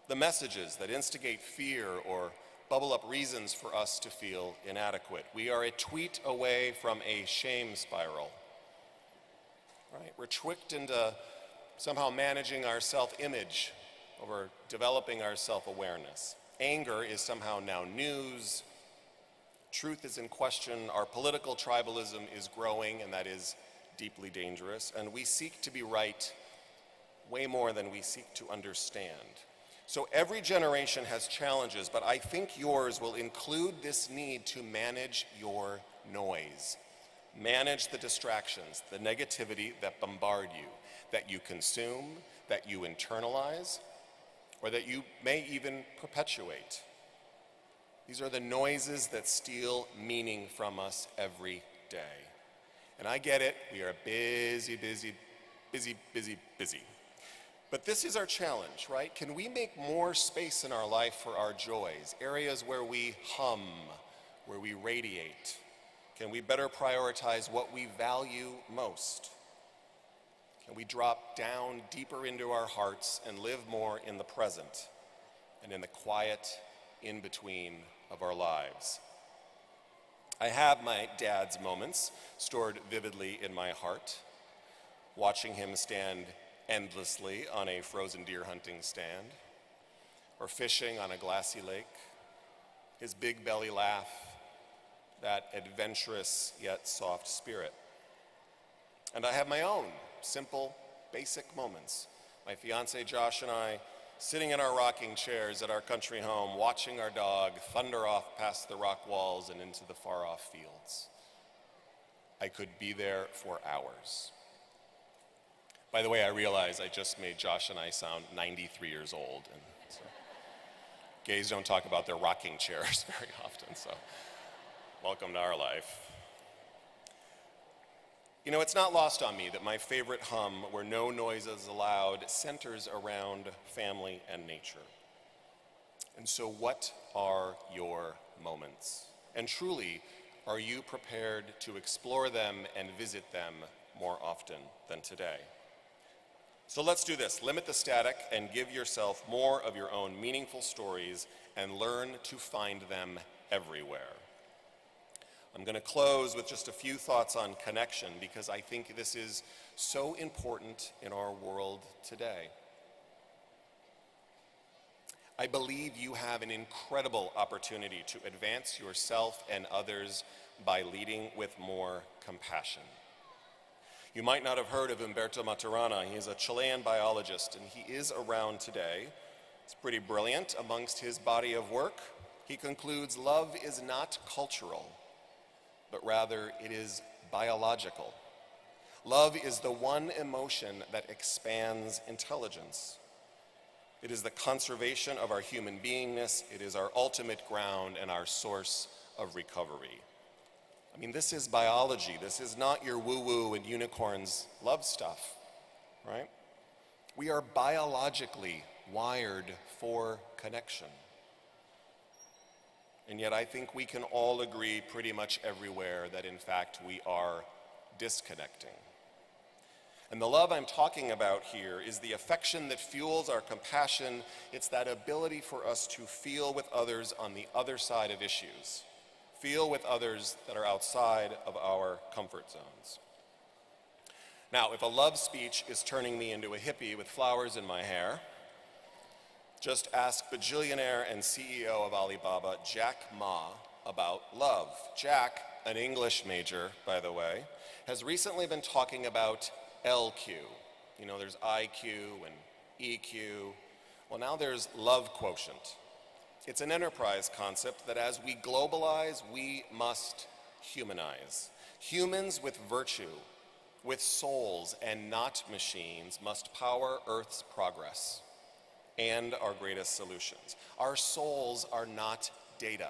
the messages that instigate fear or bubble up reasons for us to feel inadequate. We are a tweet away from a shame spiral, right? We're tricked into somehow managing our self-image over developing our self-awareness. Anger is somehow now news. Truth is in question. Our political tribalism is growing, and that is deeply dangerous. And we seek to be right way more than we seek to understand. So every generation has challenges, but I think yours will include this need to manage your noise. Manage the distractions, the negativity that bombard you, that you consume, that you internalize, or that you may even perpetuate. These are the noises that steal meaning from us every day. And I get it, we are busy. But this is our challenge, right? Can we make more space in our life for our joys, areas where we hum, where we radiate? Can we better prioritize what we value most? Can we drop down deeper into our hearts and live more in the present and in the quiet in-between of our lives? I have my dad's moments stored vividly in my heart, watching him stand endlessly on a frozen deer hunting stand, or fishing on a glassy lake, his big belly laugh, that adventurous yet soft spirit. And I have my own simple, basic moments. My fiance Josh and I sitting in our rocking chairs at our country home, watching our dog thunder off past the rock walls and into the far-off fields. I could be there for hours. By the way, I realize I just made Josh and I sound 93 years old. And so gays don't talk about their rocking chairs very often, so welcome to our life. You know, it's not lost on me that my favorite hum, where no noise is allowed, centers around family and nature. And so what are your moments? And truly, are you prepared to explore them and visit them more often than today? So let's do this. Limit the static and give yourself more of your own meaningful stories and learn to find them everywhere. I'm going to close with just a few thoughts on connection because I think this is so important in our world today. I believe you have an incredible opportunity to advance yourself and others by leading with more compassion. You might not have heard of Umberto Maturana. He is a Chilean biologist, and he is around today. It's pretty brilliant. Amongst his body of work, he concludes love is not cultural, but rather it is biological. Love is the one emotion that expands intelligence. It is the conservation of our human beingness. It is our ultimate ground and our source of recovery. I mean, this is biology. This is not your woo-woo and unicorns love stuff, right? We are biologically wired for connection. And yet I think we can all agree pretty much everywhere that in fact we are disconnecting. And the love I'm talking about here is the affection that fuels our compassion. It's that ability for us to feel with others on the other side of issues. Feel with others that are outside of our comfort zones. Now, if a love speech is turning me into a hippie with flowers in my hair, just ask bajillionaire and CEO of Alibaba, Jack Ma, about love. Jack, an English major, by the way, has recently been talking about LQ. You know, there's IQ and EQ. Well, now there's love quotient. It's an enterprise concept that as we globalize, we must humanize. Humans with virtue, with souls and not machines, must power Earth's progress and our greatest solutions. Our souls are not data.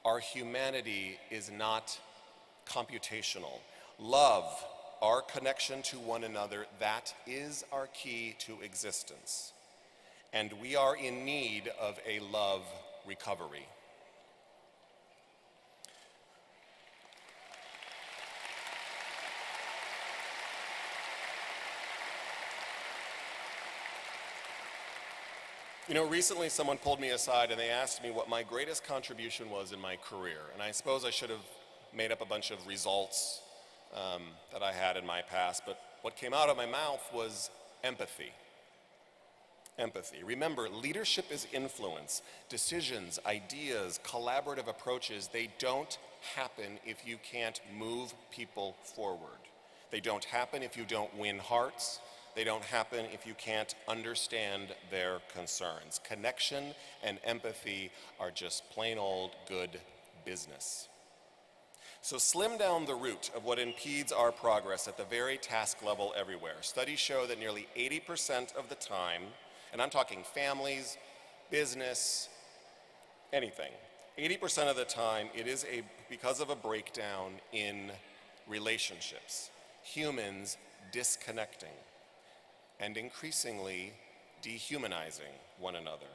Our humanity is not computational. Love, our connection to one another, that is our key to existence. And we are in need of a love recovery. You know, recently someone pulled me aside and they asked me what my greatest contribution was in my career. And I suppose I should have made up a bunch of results that I had in my past, but what came out of my mouth was empathy. Empathy. Remember, leadership is influence. Decisions, ideas, collaborative approaches, they don't happen if you can't move people forward. They don't happen if you don't win hearts. They don't happen if you can't understand their concerns. Connection and empathy are just plain old good business. So slim down the root of what impedes our progress at the very task level everywhere. Studies show that nearly 80% of the time, and I'm talking families, business, anything, 80% of the time it is because of a breakdown in relationships, humans disconnecting and increasingly dehumanizing one another.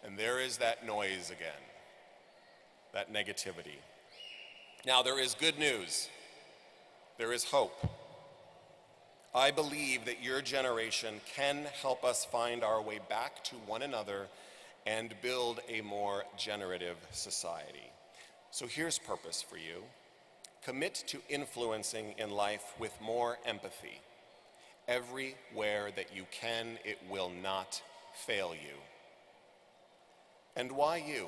And there is that noise again, that negativity. Now there is good news. There is hope. I believe that your generation can help us find our way back to one another and build a more generative society. So here's purpose for you. Commit to influencing in life with more empathy. Everywhere that you can, it will not fail you. And why you?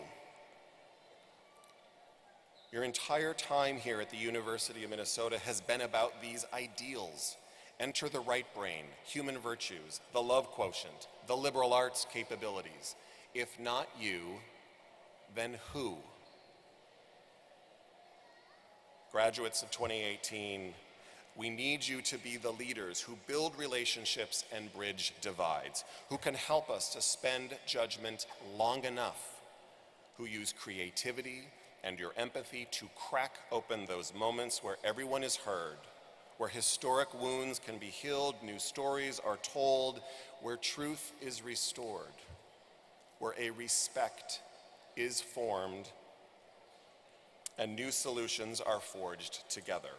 Your entire time here at the University of Minnesota has been about these ideals. Enter the right brain, human virtues, the love quotient, the liberal arts capabilities. If not you, then who? Graduates of 2018, we need you to be the leaders who build relationships and bridge divides, who can help us to spend judgment long enough, who use creativity and your empathy to crack open those moments where everyone is heard, where historic wounds can be healed, new stories are told, where truth is restored, where a respect is formed, and new solutions are forged together.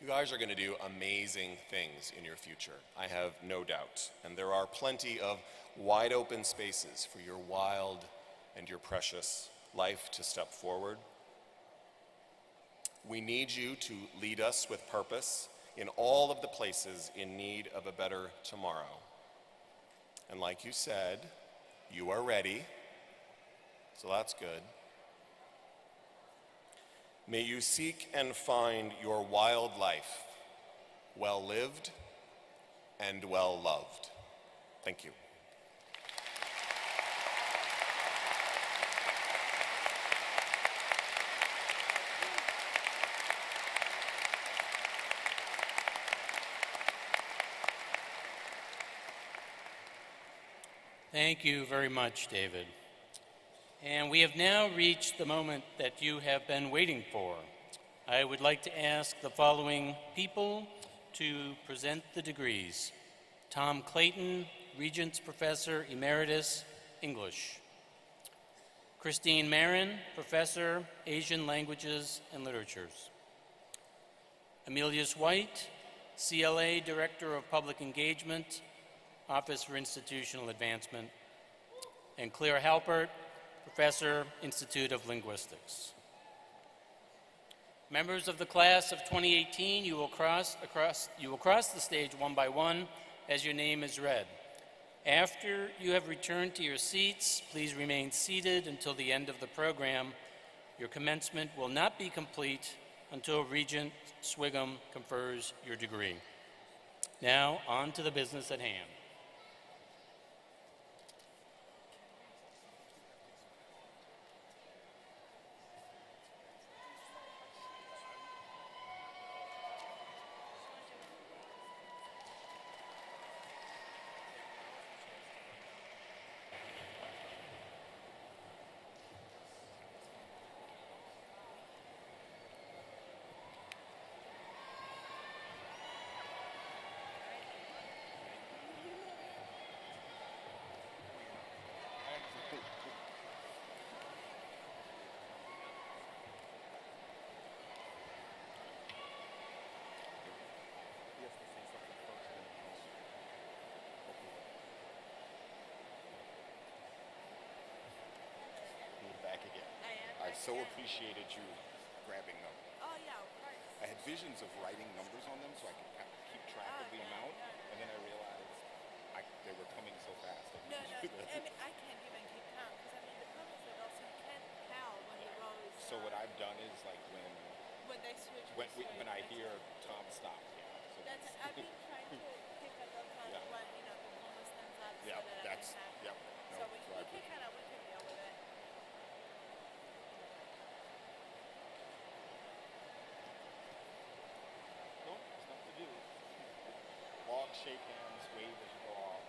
You guys are going to do amazing things in your future, I have no doubt. And there are plenty of wide open spaces for your wild and your precious life to step forward. We need you to lead us with purpose in all of the places in need of a better tomorrow. And like you said, you are ready, so that's good. May you seek and find your wild life, well lived and well loved. Thank you. Thank you very much, David. And we have now reached the moment that you have been waiting for. I would like to ask the following people to present the degrees. Tom Clayton, Regents Professor Emeritus, English. Christine Marin, Professor, Asian Languages and Literatures. Amelius White, CLA Director of Public Engagement, Office for Institutional Advancement. And Claire Halpert, Professor, Institute of Linguistics. Members of the class of 2018, you will cross the stage one by one as your name is read. After you have returned to your seats, please remain seated until the end of the program. Your commencement will not be complete until Regent Swigum confers your degree. Now, on to the business at hand. I so appreciated you grabbing them. Oh, yeah, of course. I had visions of writing numbers on them so I could kind of keep track of the amount, and then I realized they were coming so fast. No, and I can't even keep count, because I mean, the problem is that also you can't tell when the rows So what I've done is like when they switch. when I hear Tom stop. So That's, I've been trying to pick up on Yeah. when, the comma stands up yeah, so that that's I can have. yep. So we can deal with it. Nope, there's nothing to do. Walk, shake hands, wave as you go off.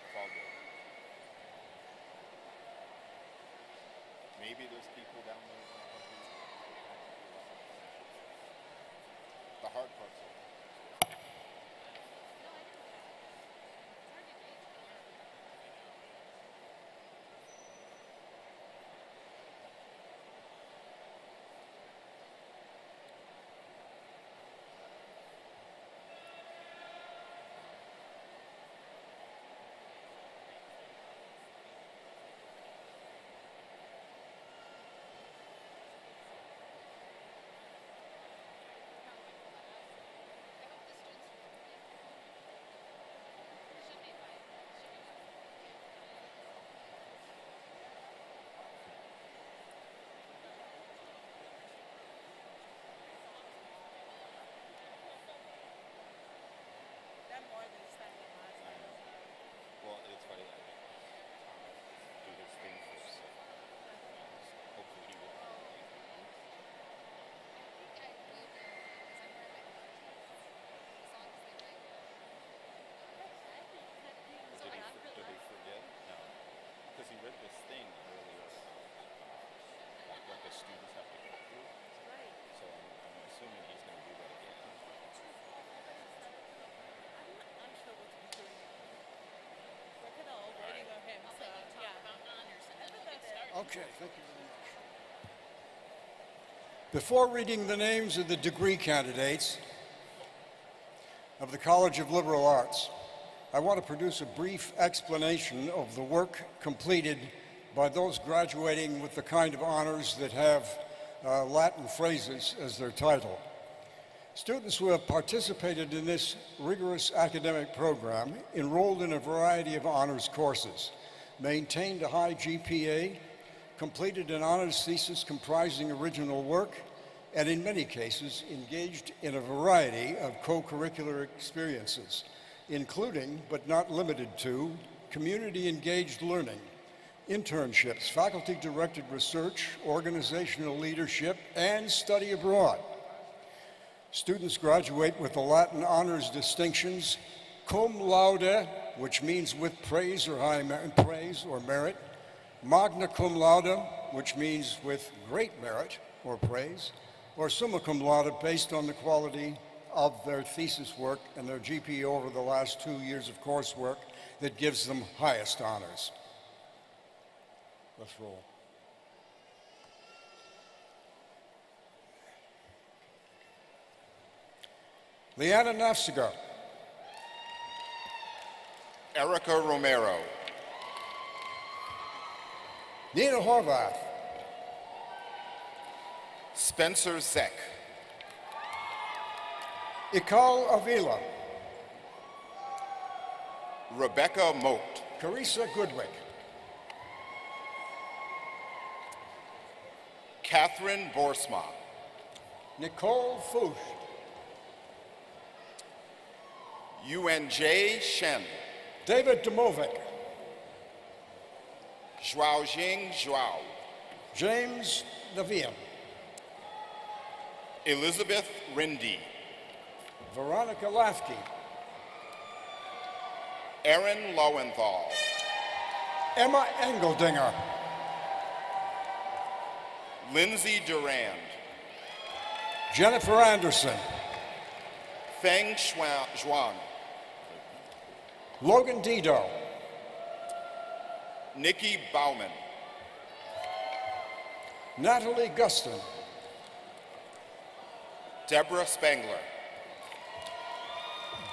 It's all good. Maybe there's people down there. The hard part's over. Okay, thank you very much. Before reading the names of the degree candidates of the College of Liberal Arts, I want to produce a brief explanation of the work completed by those graduating with the kind of honors that have Latin phrases as their title. Students who have participated in this rigorous academic program enrolled in a variety of honors courses, maintained a high GPA, completed an honors thesis comprising original work, and in many cases engaged in a variety of co-curricular experiences, including, but not limited to, community-engaged learning, internships, faculty-directed research, organizational leadership, and study abroad. Students graduate with the Latin honors distinctions cum laude, which means with praise or praise or merit, magna cum laude, which means with great merit or praise, or summa cum laude, based on the quality of their thesis work and their GPA over the last 2 years of coursework that gives them highest honors. Let's roll. Leanna Nafziger. Erica Romero. Nina Horvath. Spencer Zeck. Ikal Avila. Rebecca Moat. Carissa Goodwick. Catherine Borsma. Nicole Fouche. UNJ Shen. David Domovic. Zhuao Jing Zhuao. James Navian. Elizabeth Rindy. Veronica Lafke. Erin Lowenthal. Emma Engeldinger. Lindsay Durand. Jennifer Anderson. Feng Zhuang. Logan Dido. Nikki Bauman. Natalie Guston. Deborah Spangler.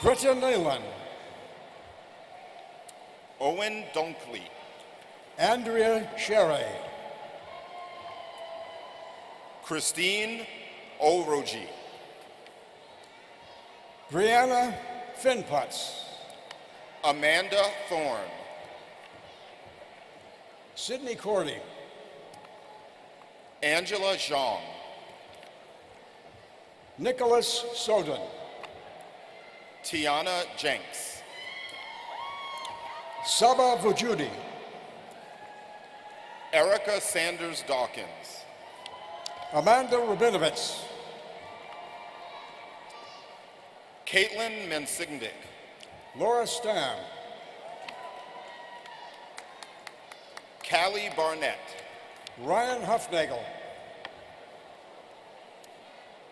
Britta Nealon. Owen Dunkley. Andrea Sherry. Christine Olroji. Brianna Finputz. Amanda Thorne. Sydney Cordy. Angela Zhang. Nicholas Soden. Tiana Jenks. Saba Vujudi. Erica Sanders Dawkins. Amanda Rabinovitz. Caitlin Mensignick. Laura Stam. Callie Barnett. Ryan Huffnagel.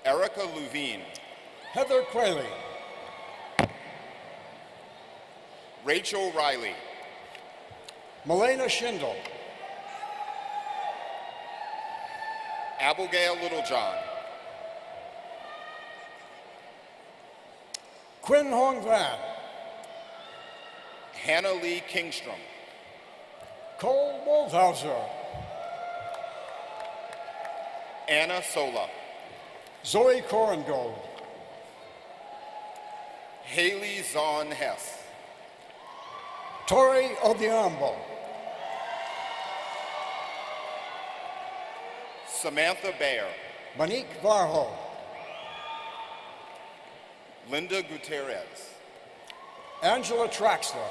Erica Luvine. Heather Quayle. Rachel Riley. Melena Schindel. Abigail Littlejohn. Quinn Hong Van. Hannah Lee Kingstrom. Cole Waldhauser. Anna Sola. Zoe Korengold. Haley Zahn Hess. Tori Odhiambo. Samantha Baer. Monique Varho. Linda Gutierrez. Angela Traxler.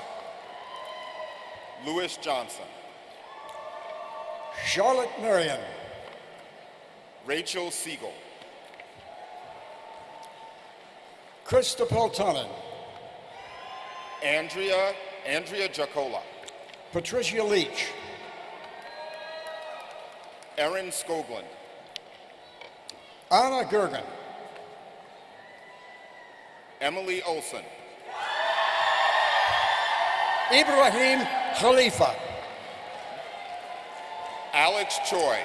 Louis Johnson. Charlotte Marion. Rachel Siegel. Krista Peltonen. Andrea Giacola. Patricia Leach. Erin Skoglund. Anna Gergen. Emily Olson. Ibrahim Khalifa. Alex Choi.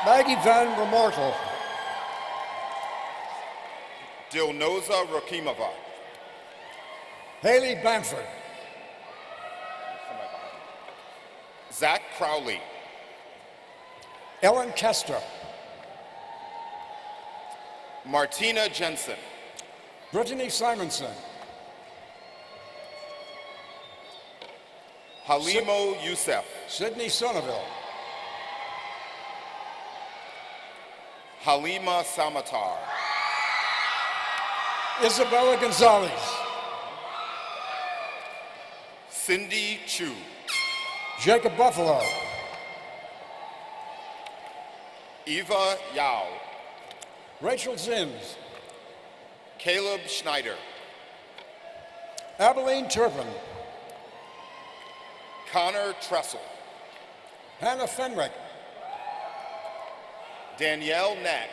Maggie Van Remortel. Dilnoza Rakimova. Haley Bamford. Zach Crowley. Ellen Kester. Martina Jensen. Brittany Simonson. Halimo Youssef. Sydney Sonneville. Halima Samatar. Isabella Gonzalez. Cindy Chu. Jacob Buffalo. Eva Yao. Rachel Zims. Caleb Schneider. Abilene Turpin. Connor Tressel. Hannah Fenwick. Danielle Knack.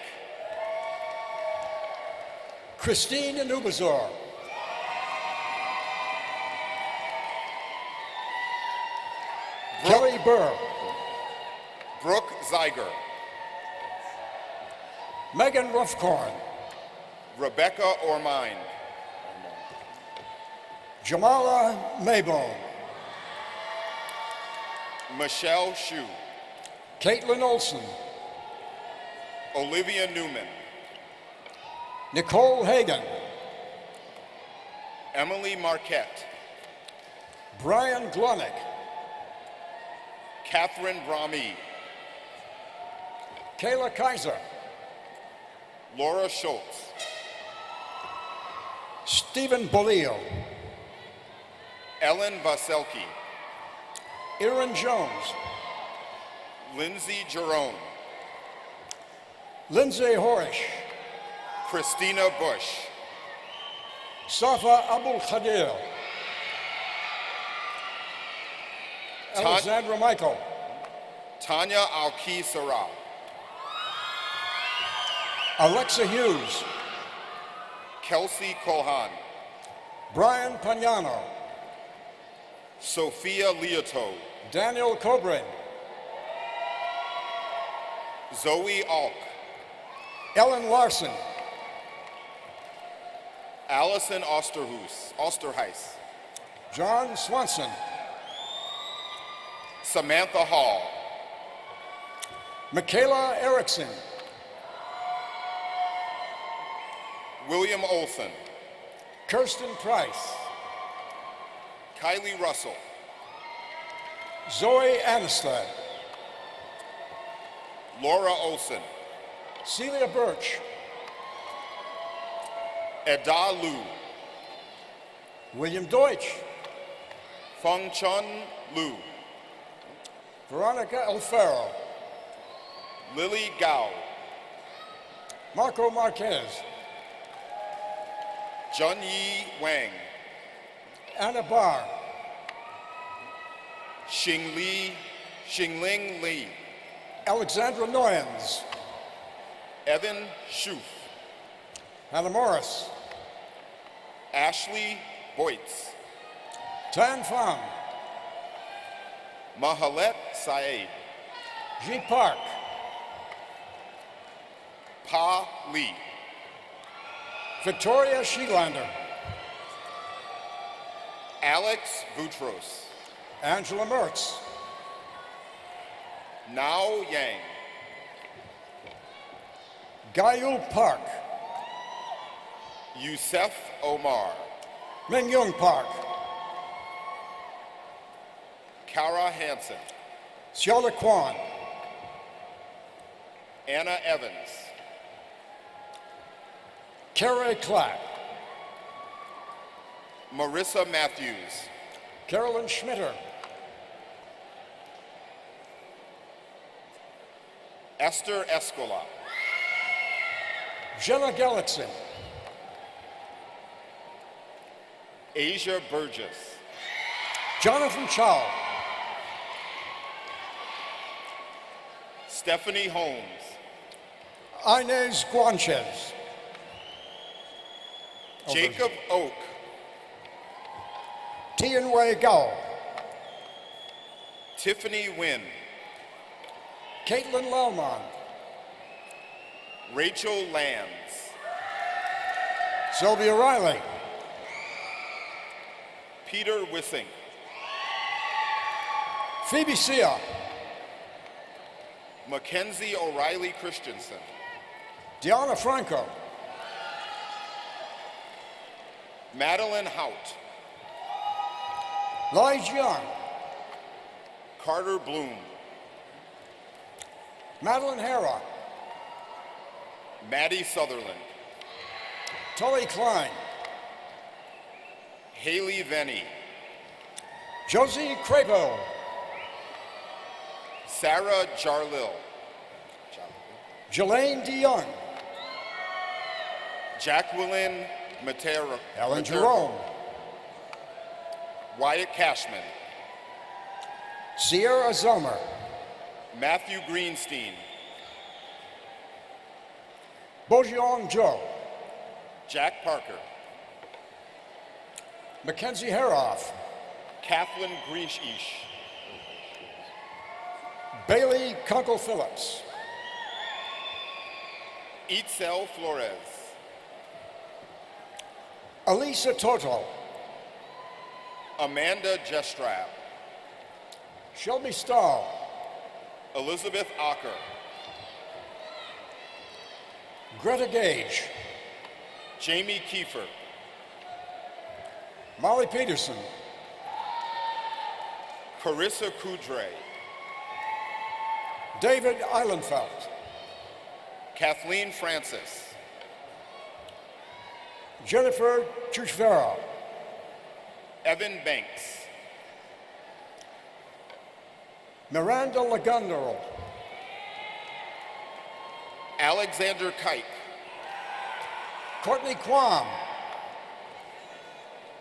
Christine Anubazor. Kelly Burr. Brooke Zeiger. Megan Ruffcorn. Rebecca Ormine. Jamala Maybone. Michelle Shu. Caitlin Olson. Olivia Newman. Nicole Hagan. Emily Marquette. Brian Glonick. Catherine Brahmi. Kayla Kaiser. Laura Schultz. Stephen Bolio. Ellen Vaselki. Erin Jones. Lindsay Jerome. Lindsay Horish. Christina Bush. Safa Abul Khadir. Alexandra Michael. Tanya Alki Sarah. Alexa Hughes. Kelsey Kolhan. Brian Pagnano. Sophia Leoto. Daniel Cobrain. Zoe Alk. Ellen Larson. Allison Osterheis. John Swanson. Samantha Hall. Michaela Erickson. William Olson. Kirsten Price. Kylie Russell. Zoe Anistad. Laura Olson. Celia Birch. Eda Lu. William Deutsch. Feng Chun Lu. Veronica Alfaro. Lily Gao. Marco Marquez. Jun Yi Wang. Anna Barr. Xingling Li. Alexandra Noyens. Evan Schuf. Hannah Morris. Ashley Boytz. Tan Pham. Mahalet Saeed. G. Park. Pa Lee. Victoria Sheelander. Alex Boutros. Angela Mertz. Nao Yang. Gayul Park. Youssef Omar. Mingyung Park. Kara Hansen. Xiaola Kwan. Anna Evans. Carrie Clapp. Marissa Matthews. Carolyn Schmitter. Esther Escola. Jenna Galaxy. Asia Burgess. Jonathan Chow. Stephanie Holmes. Inez Guanchez. Jacob Oak. Tianwei Gao. Tiffany Wynn. Caitlin Lelmon, Rachel Lands, Sylvia Riley, Peter Wissing, Phoebe Sia, Mackenzie O'Reilly Christensen, Deanna Franco, Madeline Hout, Lai Jiang, Carter Bloom, Madeline Hera, Maddie Sutherland, Tully Klein, Haley Venny, Josie Crapo, Sarah Jarlil, Jelaine DeYoung, Jacqueline Matera, Ellen Jerome, Wyatt Cashman, Sierra Zomer, Matthew Greenstein, Bojeong Joe, Jack Parker, Mackenzie Heroff, Kathleen Grieshish, Bailey Kunkel Phillips, Itzel Flores, Elisa Toto, Amanda Jestrab, Shelby Stahl, Elizabeth Acker, Greta Gage, Jamie Kiefer, Molly Peterson, Carissa Kudre, David Eilenfeld, Kathleen Francis, Jennifer Chuchvera, Evan Banks, Miranda Lagundero, Alexander Kike, Courtney Quam,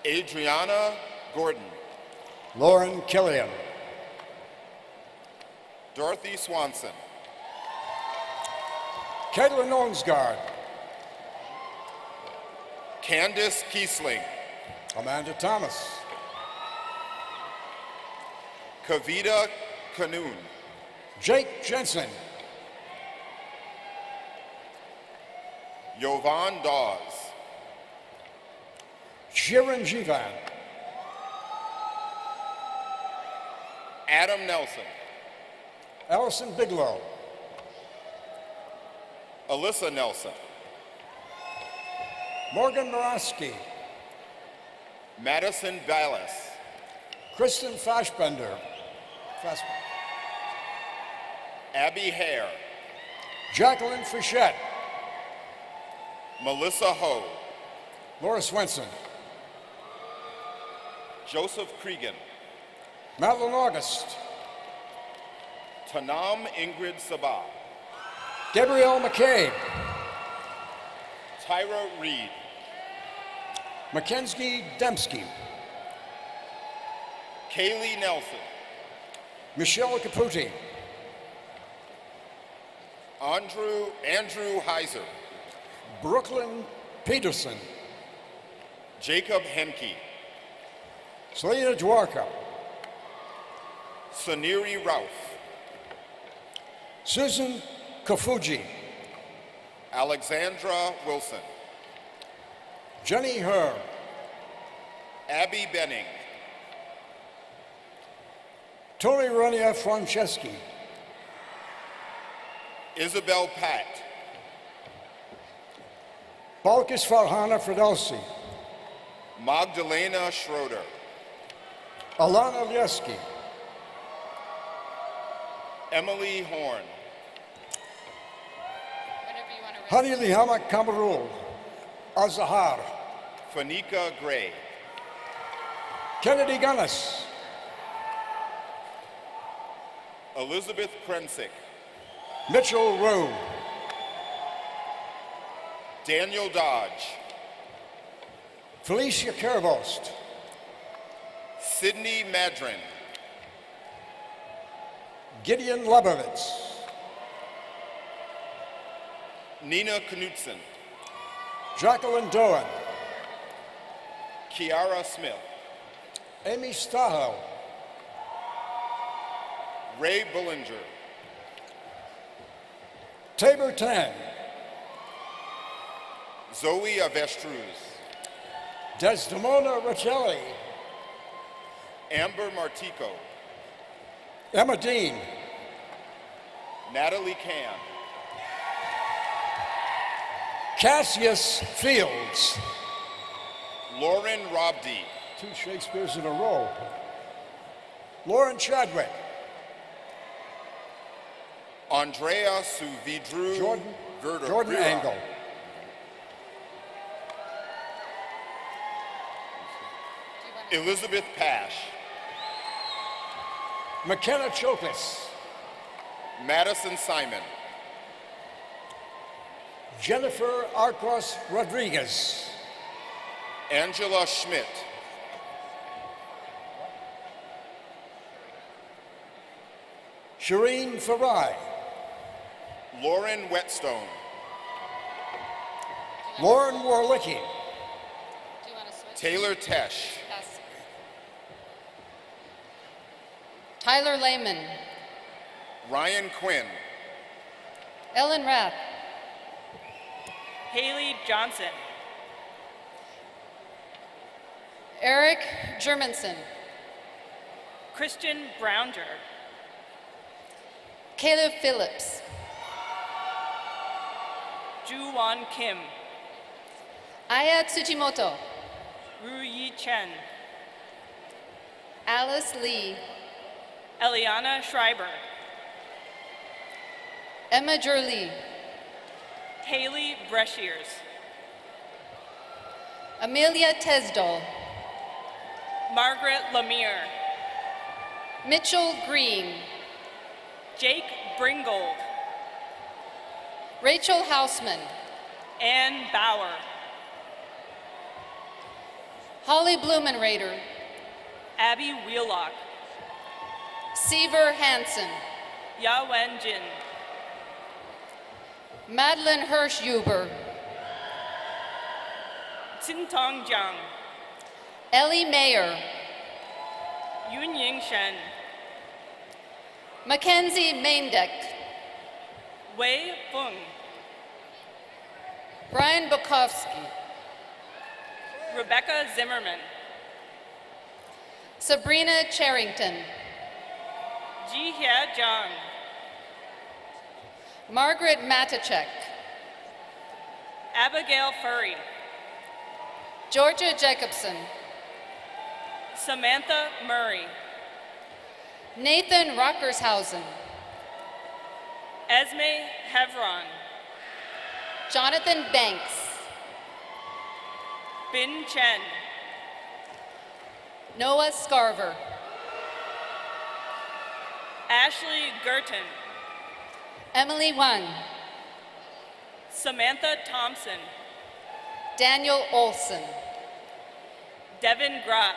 Adriana Gordon, Lauren Killian, Dorothy Swanson, Caitlin Onsgaard, Candace Kiesling, Amanda Thomas, Kavita Kanoon, Jake Jensen, Yovan Dawes, Shirin Jivan, Adam Nelson, Allison Bigelow, Alyssa Nelson, Morgan Moraski, Madison Ballas, Kristen Fassbender, Abby Hare, Jacqueline Fichette, Melissa Ho, Laura Swenson, Joseph Cregan, Madeline August, Tanam Ingrid Sabah, Gabrielle McCabe, Tyra Reed, Mackenzie Dembski, Kaylee Nelson, Michelle Caputi, Andrew Heiser, Brooklyn Peterson, Jacob Henke, Selena Dwarka, Suniri Ralph, Susan Kofuji, Alexandra Wilson, Jenny Herr, Abby Benning, Tony Rania Franceschi, Isabel Pat, Balkis Farhana Ferdowsi, Magdalena Schroeder, Alana Lieski, Emily Horn, Hani Lihama Kamarul, Azahar, Fanika Gray, Kennedy Gunnis, Elizabeth Krensick, Mitchell Rowe, Daniel Dodge, Felicia Kervost, Sydney Madrin, Gideon Lebovitz, Nina Knudsen, Jacqueline Doan, Kiara Smith, Amy Staho, Ray Bullinger, Tabor Tang, Zoe Avestruz, Desdemona Rachelli, Amber Martico, Emma Dean, Natalie Can, Cassius Fields, Lauren Robdi, 2 Shakespeares in a row, Lauren Chadwick, Andrea Suvidru Jordan Angle, Elizabeth Pash, McKenna Chokas, Madison Simon, Jennifer Arcos Rodriguez, Angela Schmidt, Shireen Farai, Lauren Whetstone, Lauren Warlicki, Do you want to switch? Taylor Tesh, Yes. Tyler Lehman, Ryan Quinn, Ellen Rath, Haley Johnson, Eric Germanson, Christian Brownder, Caleb Phillips, Ju-Won Kim, Aya Tsujimoto, Ru-Yi Chen, Alice Lee, Eliana Schreiber, Emma Jurley, Haley Breshears, Amelia Tesdall, Margaret Lemire, Mitchell Green, Jake Bringold, Rachel Hausman, Ann Bauer, Holly Blumenrader, Abby Wheelock, Seaver Hansen, Ya-Wen Jin, Madeline Hirsch-Huber, Tsintong Jiang, Ellie Mayer, Yunying Shen, Mackenzie Maindek, Wei Feng, Brian Bukowski, Rebecca Zimmerman, Sabrina Charrington, Ji-Hye Zhang, Margaret Matachek, Abigail Furry, Georgia Jacobson, Samantha Murray, Nathan Rockershausen, Esme Hevron, Jonathan Banks, Bin Chen, Noah Scarver, Ashley Gerton, Emily Wang, Samantha Thompson, Daniel Olson, Devin Graff,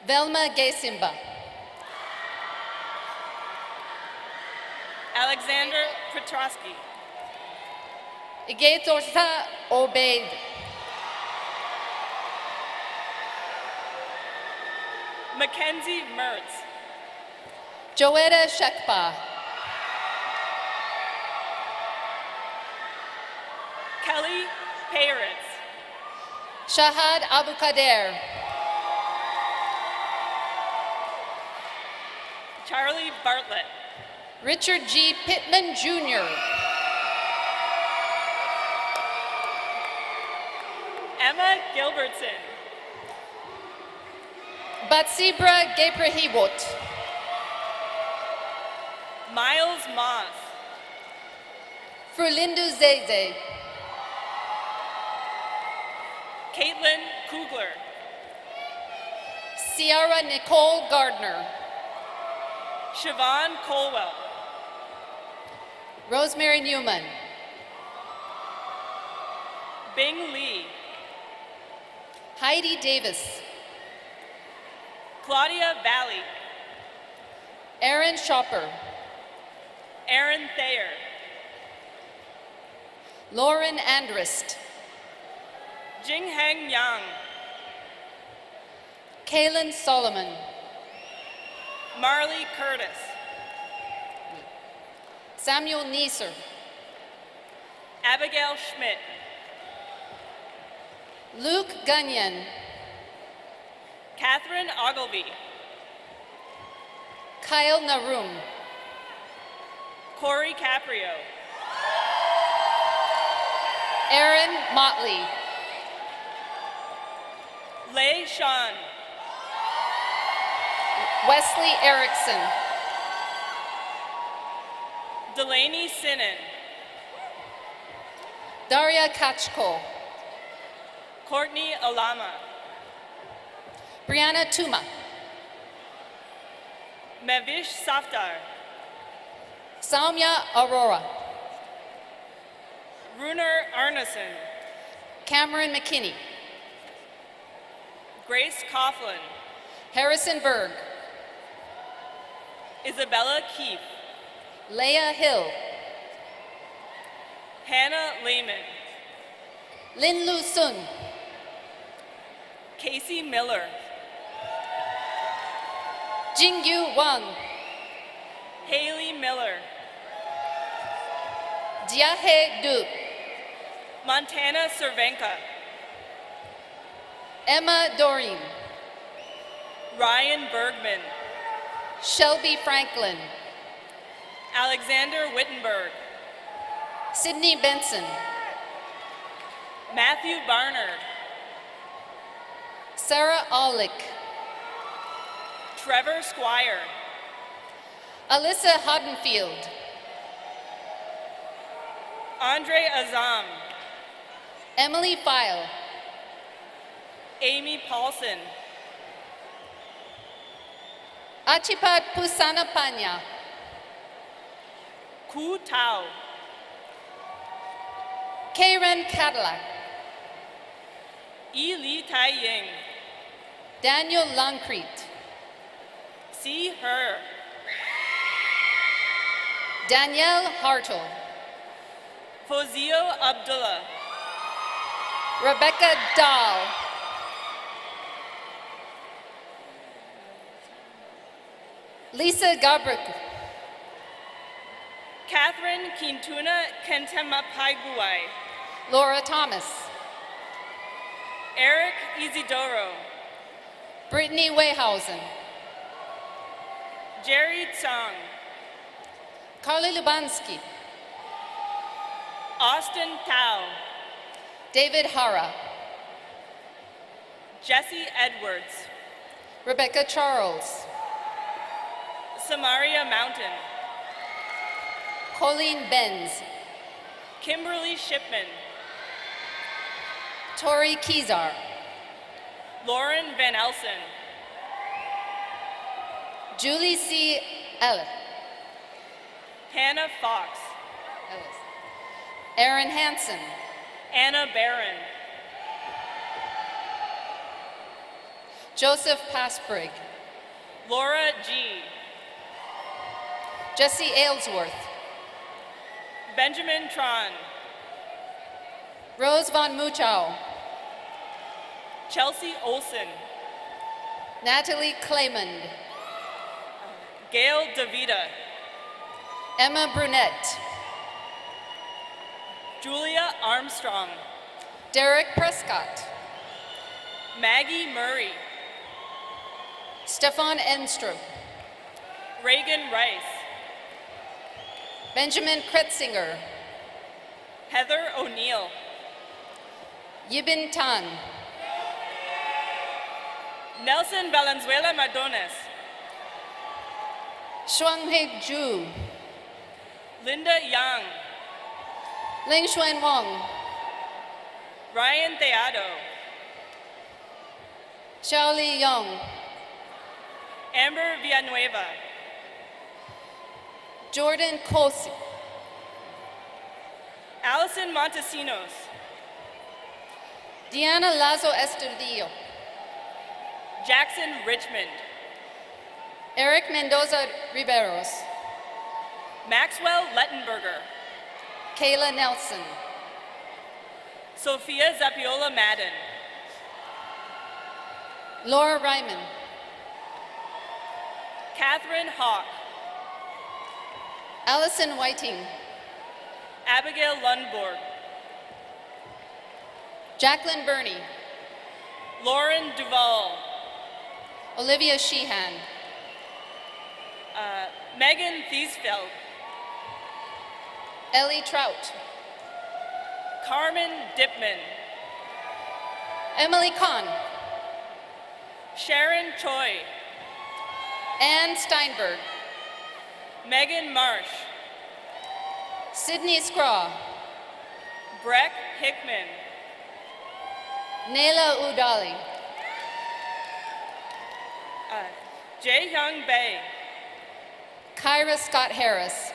Velma Gaysimba, Alexander Petrosky, Igetorsa Obeid, Mackenzie Mertz, Joetta Shekpa, Kelly Payritz, Shahad Abukader, Charlie Bartlett, Richard G. Pittman Jr., Emma Gilbertson, Batsibra Gebrahibot, Miles Moss, Frulindu Zeze, Caitlin Kugler, Ciara Nicole Gardner, Siobhan Colwell, Rosemary Newman, Bing Lee, Heidi Davis, Claudia Valley, Aaron Shopper, Aaron Thayer, Lauren Andrist, Jingheng Yang, Kaylin Solomon, Marley Curtis, Samuel Neeser, Abigail Schmidt, Luke Gunyon, Catherine Ogilvy, Kyle Narum, Corey Caprio, Aaron Motley, Lei Sean, Wesley Erickson, Delaney Sinnen, Daria Kachko, Courtney Alama, Brianna Tuma, Mavish Safdar, Saumya Aurora, Runer Arneson, Cameron McKinney, Grace Coughlin, Harrison Berg, Isabella Keefe, Leah Hill, Hannah Lehman, Lin Lu Sun, Casey Miller, Jingyu Wang, Haley Miller, Jiahe Du, Montana Cervenka, Emma Doreen, Ryan Bergman, Shelby Franklin, Alexander Wittenberg, Sydney Benson, Matthew Barnard, Sarah Aulick, Trevor Squire, Alyssa Hadenfield, Andre Azam, Emily File, Amy Paulson, Achipat Pusanapanya, Ku Tao, Karen Cadillac, E. Lee Tai Ying, Daniel Longcrete, See Her, Danielle Hartle, Fozio Abdullah, Rebecca Dahl, Lisa Gabrick, Catherine Kintuna Kentemapaiguai, Laura Thomas, Eric Isidoro, Brittany Wayhausen, Jerry Tsang, Carly Lubansky, Austin Tao, David Hara, Jesse Edwards, Rebecca Charles, Samaria Mountain, Colleen Benz, Kimberly Shipman, Tori Kezar, Lauren Van Elsen, Julie C. Ellis, Hannah Fox, Aaron Hansen, Anna Barron, Joseph Pasbrig, Laura G, Jesse Aylesworth, Benjamin Tron, Rose Von Muchow, Chelsea Olson, Natalie Claymond, Gail DeVita, Emma Brunette, Julia Armstrong, Derek Prescott, Maggie Murray, Stefan Enstrom, Reagan Rice, Benjamin Kretzinger, Heather O'Neill, Yibin Tan, Nelson Valenzuela Madones, Shuanghe Zhu, Linda Young, Ling Xuan Wang, Ryan Theado, Xiaoli Yong, Amber Villanueva, Jordan Kosi, Allison Montesinos, Diana Lazo Estudillo, Jackson Richmond, Eric Mendoza Riveros, Maxwell Lettenberger, Kayla Nelson, Sophia Zapiola Madden, Laura Ryman, Catherine Hawk, Allison Whiting, Abigail Lundborg, Jacqueline Burney, Lauren Duvall, Olivia Sheehan, Megan Thiesfeld, Ellie Trout, Carmen Dipman, Emily Kahn, Sharon Choi, Ann Steinberg, Megan Marsh, Sydney Scraw, Breck Hickman, Nayla Udali, Jaehyung Bae, Kyra Scott Harris,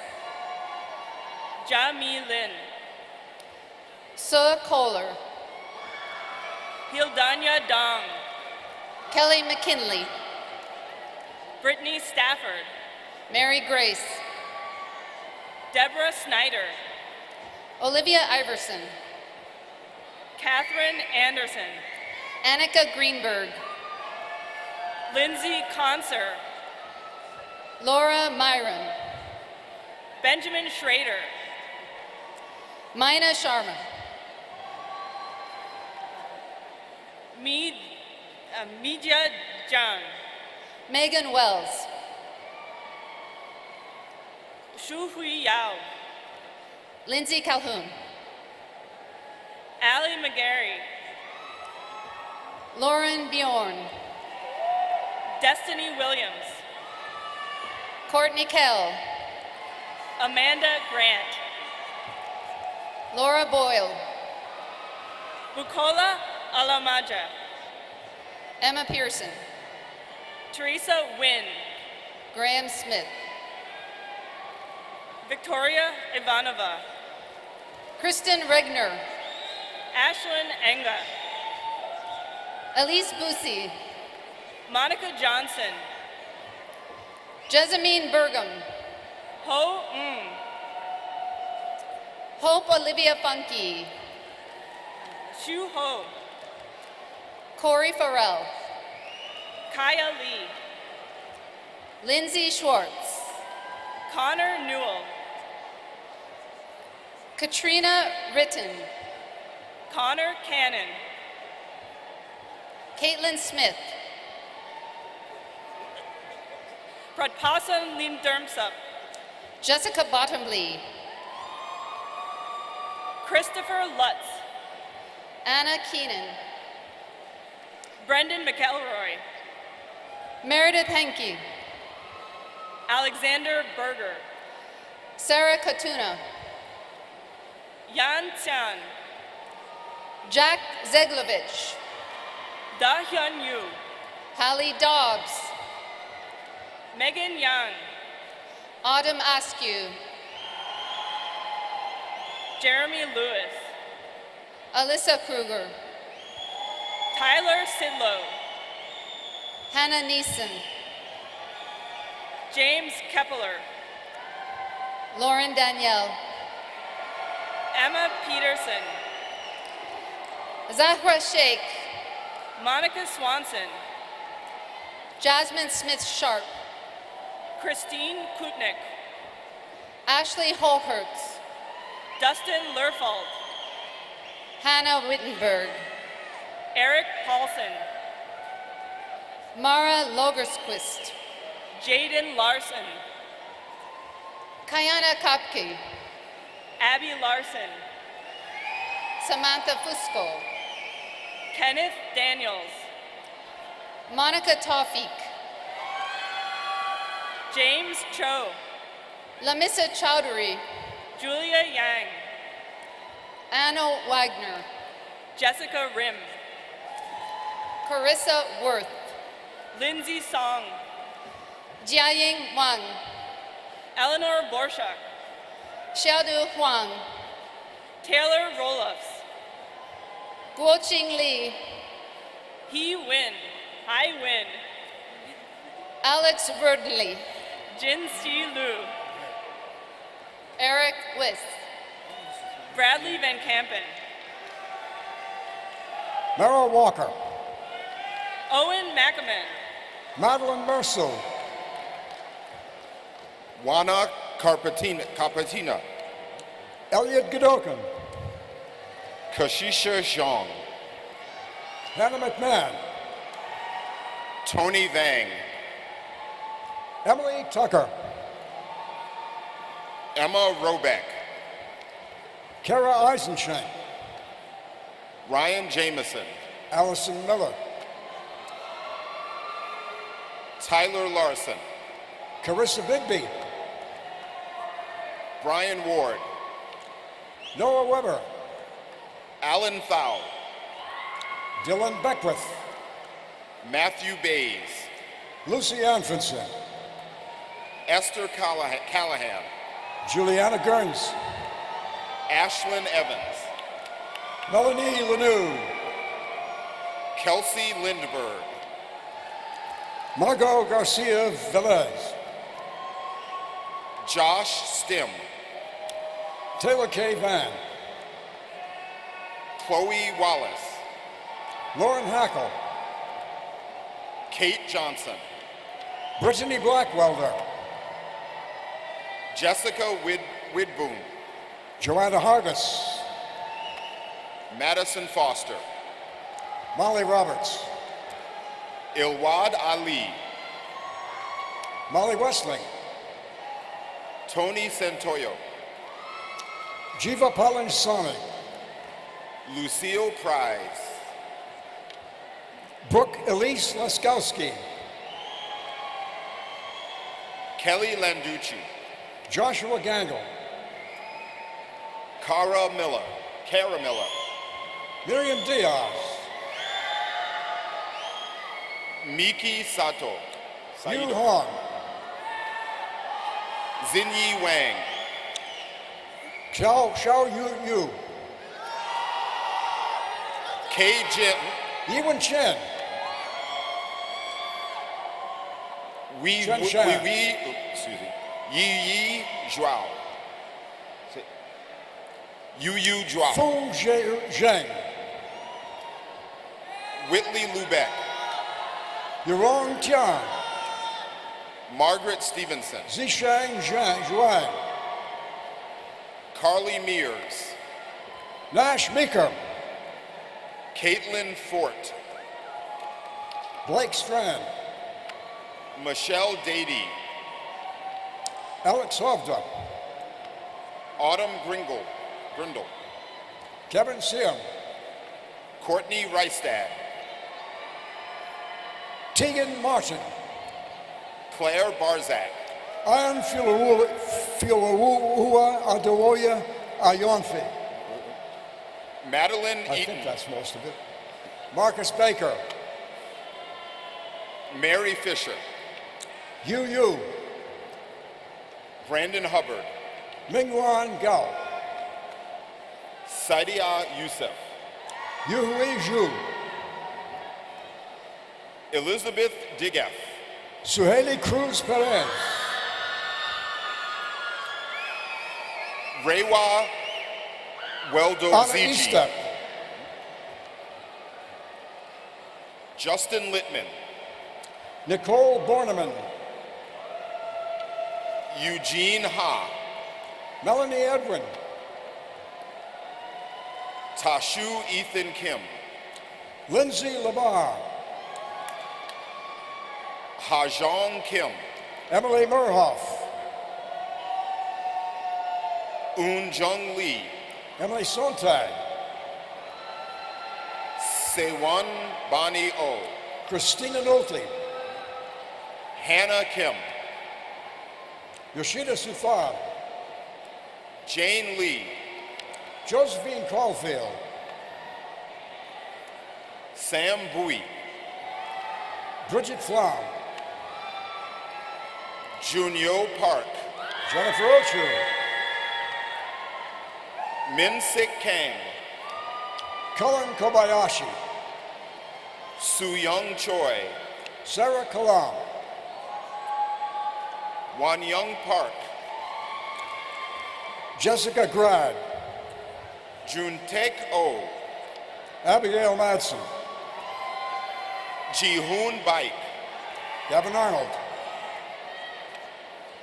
Ja Mi Lin, Suh Kohler, Hildanya Dong, Kelly McKinley, Brittany Stafford, Mary Grace, Deborah Snyder, Olivia Iverson, Catherine Anderson, Annika Greenberg, Lindsay Conser, Laura Myron, Benjamin Schrader, Mina Sharma, Media Jang, Megan Wells, Shu Hui Yao, Lindsay Calhoun, Allie McGarry, Lauren Bjorn, Destiny Williams, Courtney Kell, Amanda Grant, Laura Boyle, Bukola Alamaja, Emma Pearson, Teresa Wynn, Graham Smith, Victoria Ivanova, Kristen Regner, Ashlyn Enga, Elise Bussy, Monica Johnson, Jessamine Burgum, Ho Ng, Hope Olivia Funke, Shu Ho, Corey Farrell, Kaya Lee, Lindsay Schwartz, Connor Newell, Katrina Ritten, Connor Cannon, Caitlin Smith, Pradpasan Limdermsup, Jessica Bottomley, Christopher Lutz, Anna Keenan, Brendan McElroy, Meredith Henke, Alexander Berger, Sarah Katuna, Yan Tian, Jack Zeglovich, Da Hyun Yu, Hallie Dobbs, Megan Yang, Autumn Askew, Jeremy Lewis, Alyssa Kruger, Tyler Sidlow, Hannah Neeson, James Kepler, Lauren Danielle, Emma Peterson, Zahra Sheikh, Monica Swanson, Jasmine Smith Sharp, Christine Kutnick, Ashley Holhertz, Dustin Lerfald, Hannah Wittenberg, Eric Paulson, Mara Logersquist, Jaden Larson, Kayana Kopke, Abby Larson, Samantha Fusco, Kenneth Daniels, Monica Tawfiq, James Cho, Lamissa Chowdhury, Julia Yang, Anna Wagner, Jessica Rim, Carissa Worth, Lindsay Song, Jiaying Wang, Eleanor Borshak, Xiaodu Huang, Taylor Roloffs, Guoqing Li, He Win, I Win, Alex Verdley, Jin Si Lu, Eric Wiss, Bradley Van Kampen, Merrill Walker, Owen McAman, Madeline Merceau, Wana Carpetina. Elliot Godokin, Kashisha Zhang. Hannah McMahon, Tony Vang. Emily Tucker, Emma Robeck. Kara Eisenschenk, Ryan Jameson. Allison Miller, Tyler Larson. Carissa Bigby, Brian Ward. Noah Weber, Alan Thau. Dylan Beckwith, Matthew Bays. Lucy Anfinson, Esther Callahan. Juliana Gerns, Ashlyn Evans. Melanie Lanou, Kelsey Lindberg. Margot Garcia Velez, Josh Stim. Taylor K. Van, Chloe Wallace. Lauren Hackle, Kate Johnson. Brittany Blackwelder, Jessica Widboom. Joanna Hargis, Madison Foster. Molly Roberts, Ilwad Ali. Molly Westling, Tony Santoyo. Jiva Palansani, Lucille Prize. Brooke Elise Laskowski, Kelly Landucci. Joshua Gangle, Kara Miller. Miriam Diaz, Miki Sato. Yu Hong, Xinyi Wang. Xiao Yu, Kei Jin. Yiwen Chen, Chen Shan. Excuse me. Yi Zhuao. Yu Zhuao. Fu Zheng, Whitley Lubeck. Yurong Tian, Margaret Stevenson. Zishang Zhuang, Carly Mears. Nash Meeker, Caitlin Fort. Blake Strand, Michelle Dady. Alex Hovda, Autumn Grindle. Kevin Siam, Courtney Reistad. Tegan Martin, Claire Barzak. Ian Filaua Adewoya Ayonfi. Madeline I Eaton. think that's most of it. Marcus Baker, Mary Fisher. Yu, Brandon Hubbard. Mingyuan Gao, Saidia Youssef. Yuhui Zhu, Elizabeth Digaf. Suheli Cruz Perez, Rewa Weldo Anna Ziji. Estep, Justin Littman. Nicole Borneman, Eugene Ha. Melanie Edwin, Tashu Ethan Kim. Lindsay Labar, Hajong Kim. Emily Murhoff, Un Jung Lee. Emily Sontag, Sewan Bani O. Christina Nolte, Hannah Kim. Yoshida Sufan, Jane Lee. Josephine Caulfield, Sam Bui. Bridget Flom, Junyo Park. Jennifer Ochu, Min Sik Kang. Cullen Kobayashi, Su Young Choi. Sarah Kalam, Wan Young Park. Jessica Grad, Juntek O. Abigail Madsen, Jihoon Baik. Gavin Arnold,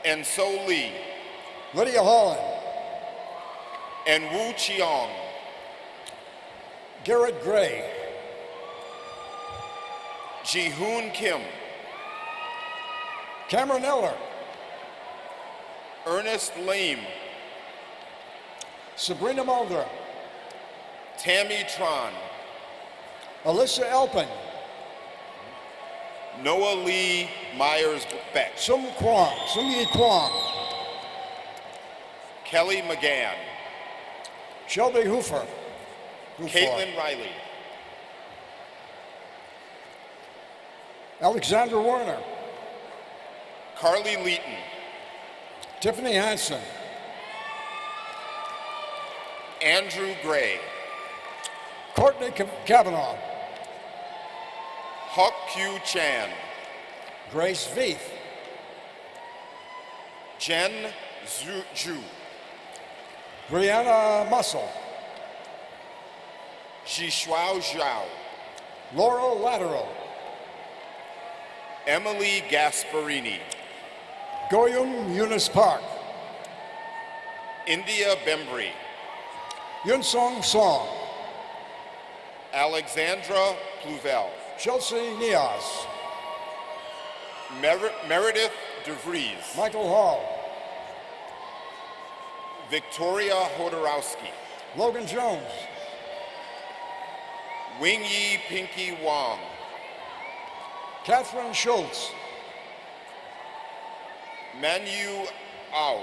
And So Lee. Lydia Holland, and Wu Chiong. Garrett Gray, Ji-hoon Kim, Cameron Eller, Ernest Lim, Sabrina Mulder, Tammy Tron, Alyssa Elpin, Noah Lee Myers-Beck, Sung-Yi Kwong, Kelly McGann, Shelby Hoofer, Caitlin Riley, Alexandra Warner, Carly Leeton, Tiffany Hansen, Andrew Gray, Courtney Kavanaugh, Hok Kyu Chan, Grace Veith, Jen Zhu, Brianna Mussel, Zhishuao Zhao, Laurel Lateral, Emily Gasparini, Goyum Eunice Park, India Bembry, Yun Song Song, Alexandra Pluvel, Chelsea Nias, Meredith DeVries, Michael Hall, Victoria Hodorowski, Logan Jones, Wing Yi Pinky Wong, Catherine Schultz, Manu Au,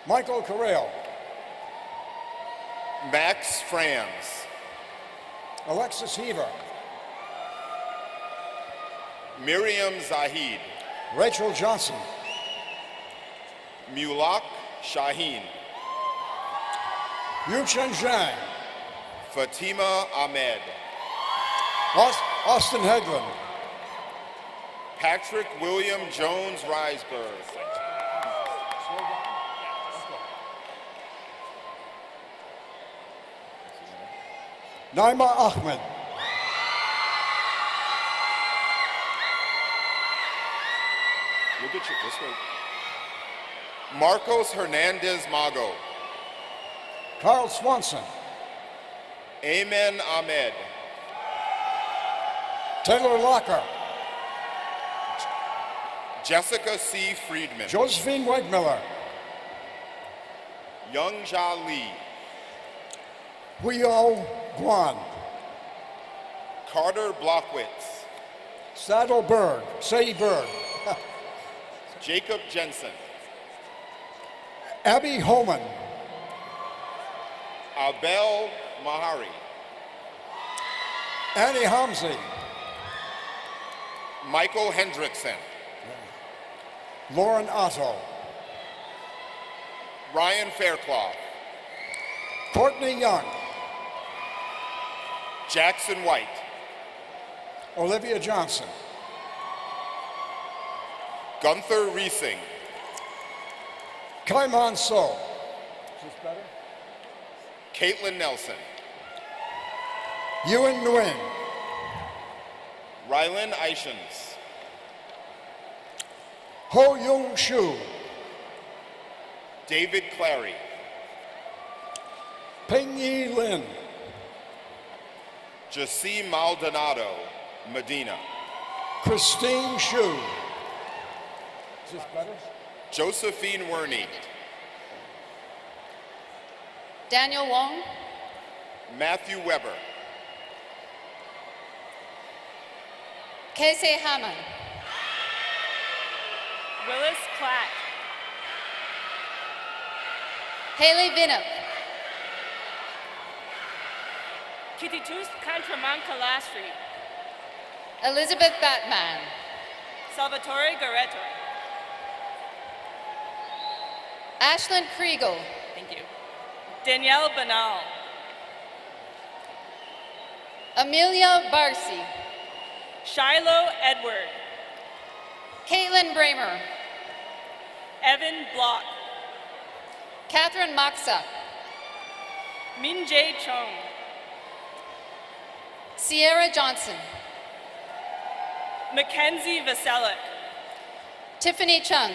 Michael Carrell, Max Franz, Alexis Heaver, Miriam Zahid, Rachel Johnson, Mulak Shaheen, Yu Chen Zhang, Fatima Ahmed, Austin Hegland, Patrick William Jones Risberg, Naima Ahmed, we'll get you this way. Marcos Hernandez Mago, Carl Swanson, Amen Ahmed, Taylor Locker, Jessica C. Friedman, Josephine Wegmiller, Young Ja Lee, Huyo Guan, Carter Blockwitz, Sadie Berg, Jacob Jensen, Abby Holman, Abel Mahari, Annie Hamzi, Michael Hendrickson, Lauren Otto, Ryan Faircloth, Courtney Young, Jackson White, Olivia Johnson, Gunther Reesing, Kaiman So, Caitlin Nelson, Ewan Nguyen, Rylan Ishans, Ho Yung Shu, David Clary, Peng Yi Lin, Jasim Maldonado, Medina, Christine Shu, is this better? Josephine Werney, Daniel Wong, Matthew Weber, Casey Hammond, Willis Clack, Haley Vinup, Kititus Kantraman Kalastri, Elizabeth Batman, Salvatore Gareto. Ashlyn Kriegel, Thank you. Danielle Banal, Amelia Barcy, Shiloh Edward, Caitlin Bramer, Evan Block, Catherine Moxa, Min Jae Chung, Sierra Johnson, Mackenzie Vaselik, Tiffany Chung,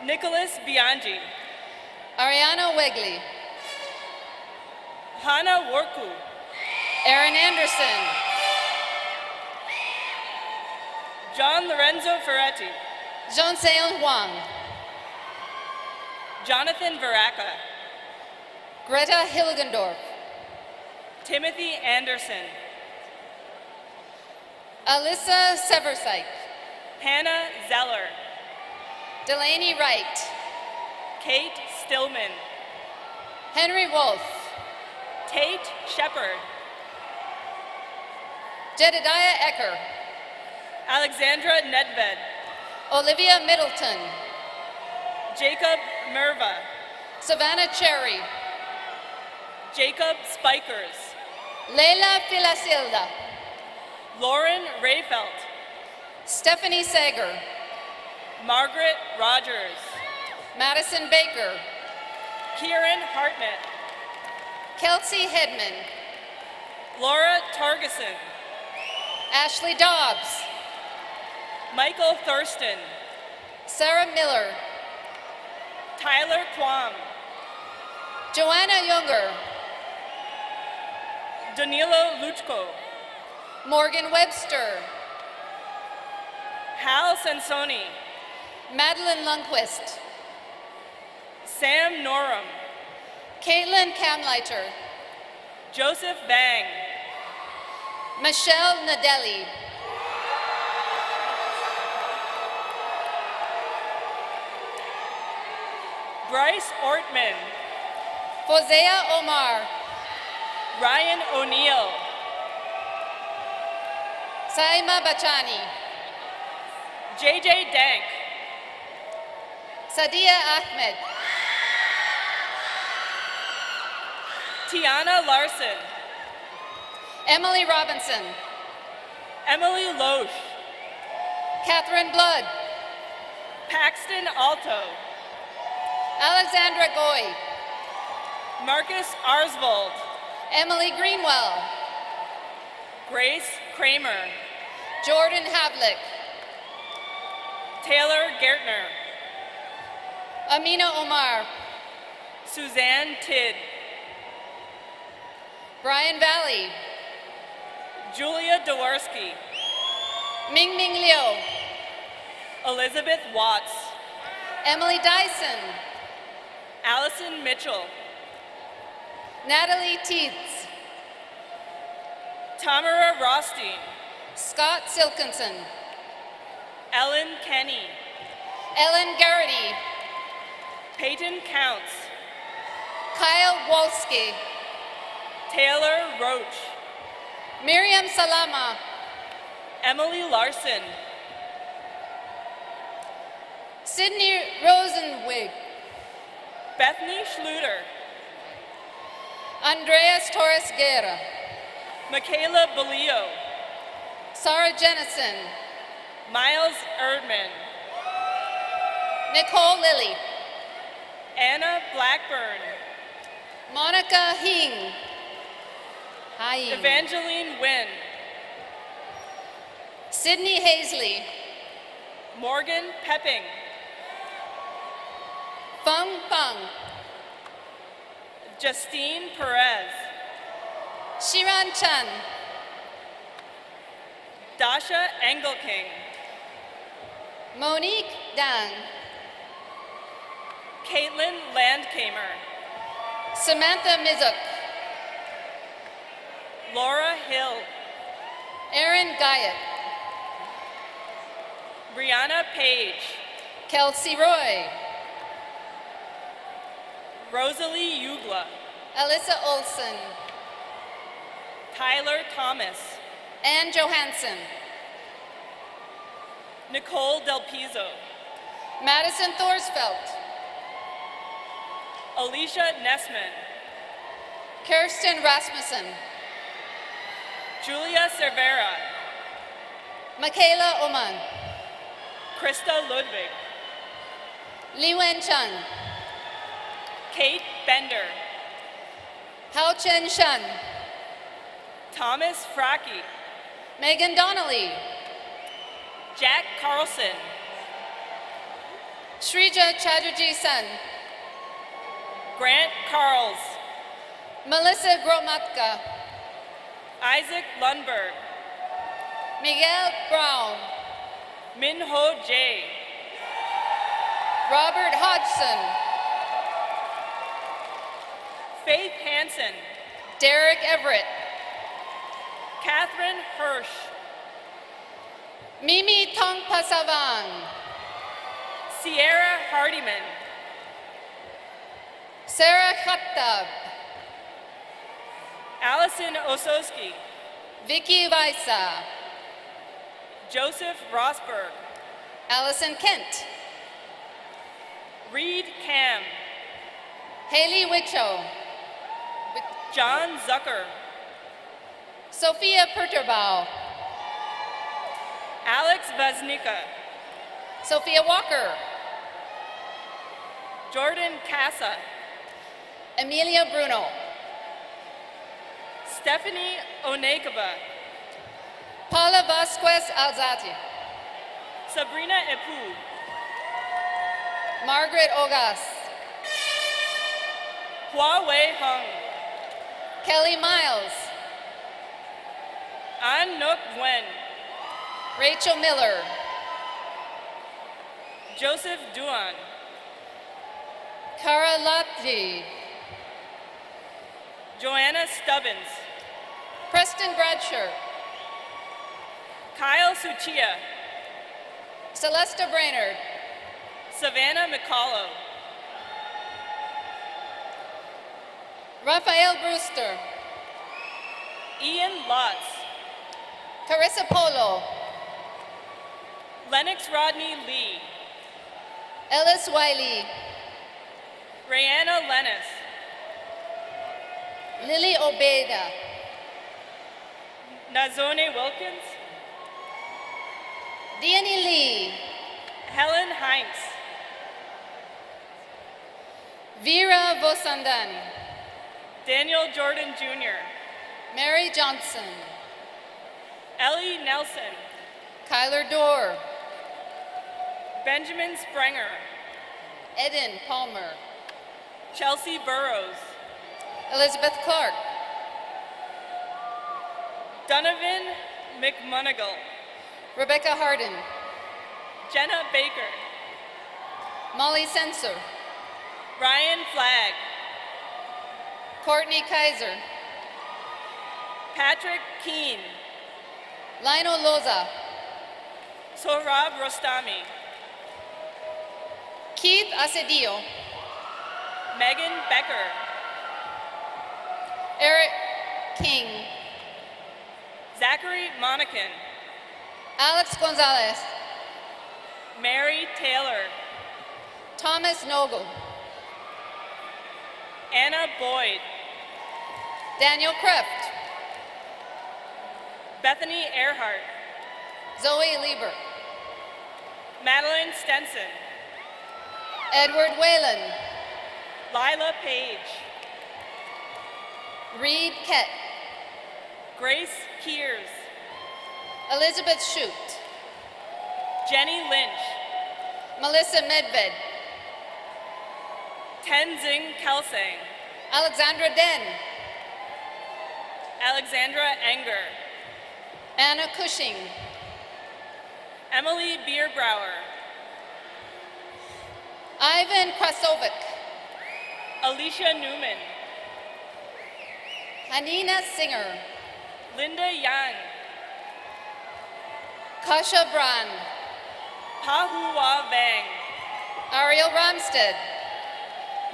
Nicholas Bianchi, Ariana Wegley, Hannah Worku, Aaron Anderson, John Lorenzo Ferretti, Jean-Seon Huang, Jonathan Veraca, Greta Hilgendorf, Timothy Anderson, Alyssa Seversite, Hannah Zeller, Delaney Wright, Kate Stillman, Henry Wolf, Tate Shepard, Jedediah Ecker, Alexandra Nedved, Olivia Middleton, Jacob Merva, Savannah Cherry, Jacob Spikers, Leila Filasilda, Lauren Rayfelt, Stephanie Sager, Margaret Rogers, Madison Baker, Kieran Hartnett, Kelsey Hedman, Laura Targeson, Ashley Dobbs, Michael Thurston, Sarah Miller, Tyler Quam, Joanna Younger, Danilo Luchko, Morgan Webster, Hal Sansoni, Madeline Lundquist, Sam Norum, Caitlin Kamleiter, Joseph Bang, Michelle Nadelli, Bryce Ortman, Fozea Omar, Ryan O'Neill, Saima Bachani, JJ Dank, Sadia Ahmed, Tiana Larson, Emily Robinson, Emily Loesch, Catherine Blood, Paxton Alto, Alexandra Goy, Marcus Arsvold, Emily Greenwell, Grace Kramer, Jordan Havlick, Taylor Gertner, Amina Omar, Suzanne Tidd, Brian Valley, Julia Dworsky, Ming Ming Liu, Elizabeth Watts, Emily Dyson, Allison Mitchell, Natalie Teets, Tamara Rothstein, Scott Silkinson, Ellen Kenny, Ellen Garrity, Peyton Counts, Kyle Wolski, Taylor Roach, Miriam Salama, Emily Larson, Sydney Rosenwig, Bethany Schluter, Andreas Torres Guerra, Michaela Belio, Sarah Jennison, Miles Erdman, Nicole Lilly, Anna Blackburn, Monica Hing, Evangeline Wynn, Sydney Hazley, Morgan Pepping, Feng Feng, Justine Perez, Shiran Chan, Dasha Engelking, Monique Dan, Caitlin Landkamer, Samantha Mizuk, Laura Hill, Aaron Guyot, Brianna Page, Kelsey Roy, Rosalie Ugla, Alyssa Olson, Tyler Thomas, Ann Johansson, Nicole Del Piso, Madison Thorsfeld, Alicia Nessman, Kirsten Rasmussen, Julia Cervera, Michaela Oman, Krista Ludwig, Li Wen Chun, Kate Bender, Hao Chen Shen, Thomas Fracke, Megan Donnelly, Jack Carlson, Shrija Chatterjee Sen, Grant Carls, Melissa Gromatka, Isaac Lundberg, Miguel Brown, Minho J, Robert Hodgson, Faith Hansen, Derek Everett, Catherine Hirsch, Mimi Tongpasavan, Sierra Hardiman, Sarah Khattab, Allison Ososki, Vicky Vaisa, Joseph Rosberg, Allison Kent, Reed Cam, Haley Wichow, John Zucker, Sophia Perturbau, Alex Vaznica, Sophia Walker, Jordan Casa, Amelia Bruno, Stephanie Onekaba, Paula Vasquez Alzati, Sabrina Epu, Margaret Ogas, Huawei Hung, Kelly Miles, An Nuk Nguyen, Rachel Miller, Joseph Duan, Cara Lati, Joanna Stubbins, Preston Bradshaw, Kyle Suchia, Celesta Brainerd, Savannah McCullough, Raphael Brewster, Ian Lutz, Carissa Polo, Lennox Rodney Lee, Ellis Wiley, Rayanna Lennis, Lily Obeda, Nazone Wilkins, Diany Lee, Helen Heinz, Vera Vosandani, Daniel Jordan Jr., Mary Johnson, Ellie Nelson, Kyler Dorr, Benjamin Sprenger, Eden Palmer, Chelsea Burrows, Elizabeth Clark, Donovan McMonigal, Rebecca Harden, Jenna Baker, Molly Sensor, Ryan Flagg, Courtney Kaiser, Patrick Keene, Lionel Loza, Sohrab Rostami, Keith Acedio, Megan Becker, Eric King, Zachary Monacan, Alex Gonzalez, Mary Taylor, Thomas Nogle, Anna Boyd, Daniel Kreft, Bethany Earhart, Zoe Lieber, Madeline Stenson, Edward Whalen, Lila Page, Reed Kett, Grace Keers, Elizabeth Shute, Jenny Lynch, Melissa Medved, Tenzing Kelsang, Alexandra Den, Alexandra Enger, Anna Cushing, Emily Bierbrower, Ivan Krasovic, Alicia Newman, Hanina Singer, Linda Yang, Kasha Brand, Pahua Vang, Ariel Ramstead,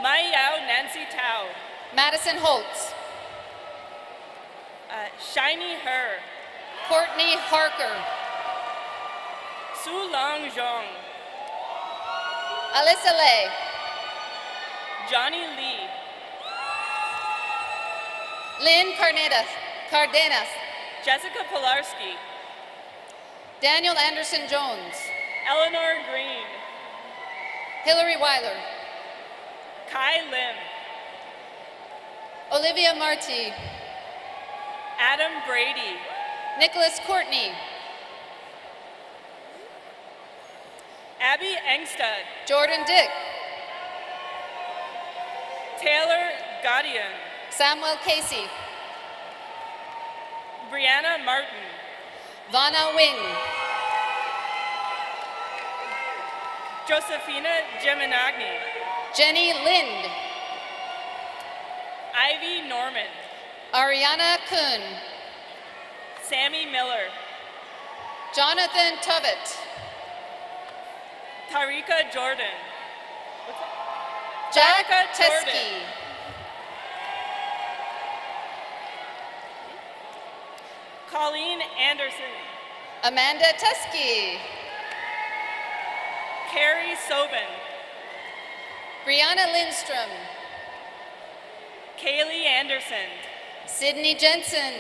Mai Yao Nancy Tao, Madison Holtz, Shiny Her, Courtney Harker, Su Long Zhong, Alyssa Lay, Johnny Lee, Lynn Cardenas, Jessica Pilarski, Daniel Anderson Jones, Eleanor Green, Hillary Weiler, Kai Lim, Olivia Marti, Adam Brady, Nicholas Courtney, Abby Engstad, Jordan Dick, Taylor Gaudian, Samuel Casey, Brianna Martin, Vanna Wing, Josephina Geminagni, Jenny Lind, Ivy Norman, Ariana Kuhn, Sammy Miller, Jonathan Tuvitt, Tarika Jordan, Jack Tarika Jordan. Teskey, Colleen Anderson, Amanda Teskey, Carrie Sobin, Brianna Lindstrom, Kaylee Anderson, Sydney Jensen,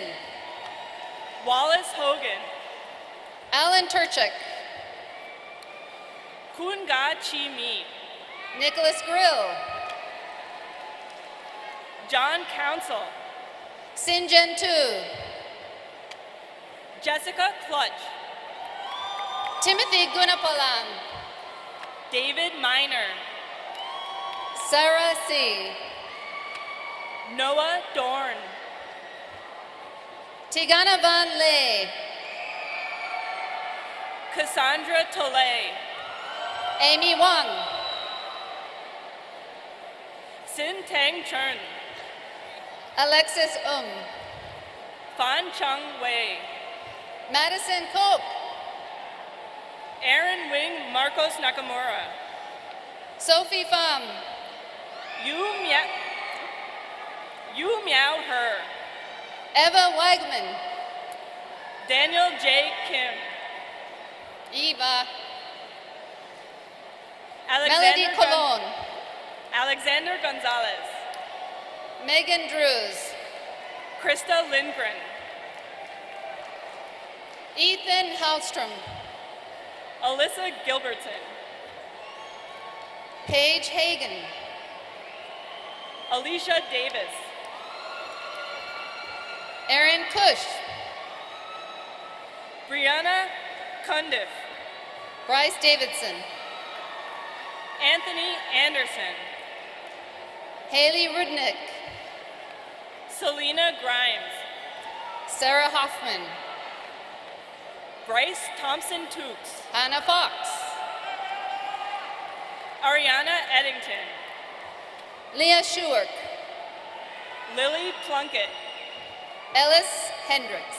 Wallace Hogan, Alan Turchuk, Kunga Chi Mi, Nicholas Grill, John Council, Sinjan Tu, Jessica Clutch, Timothy Gunapalan, David Miner, Sarah C., Noah Dorn, Tigana Van Ley, Cassandra Tolay, Amy Wang, Sin Tang Chern, Alexis Fan Chung Wei, Madison Cope, Aaron Wing Marcos Nakamura, Sophie Pham, Yu Miao Her, Eva Wegman, Daniel J. Kim, Eva, Alexander Melody Colon, Alexander Gonzalez, Megan Drews, Krista Lindgren, Ethan Hallstrom, Alyssa Gilbertson, Paige Hagan, Alicia Davis, Erin Cush, Brianna Cundiff, Bryce Davidson, Anthony Anderson, Haley Rudnick, Selena Grimes, Sarah Hoffman, Bryce Thompson Tukes, Hannah Fox, Ariana Eddington, Leah Schuerk, Lily Plunkett, Ellis Hendricks,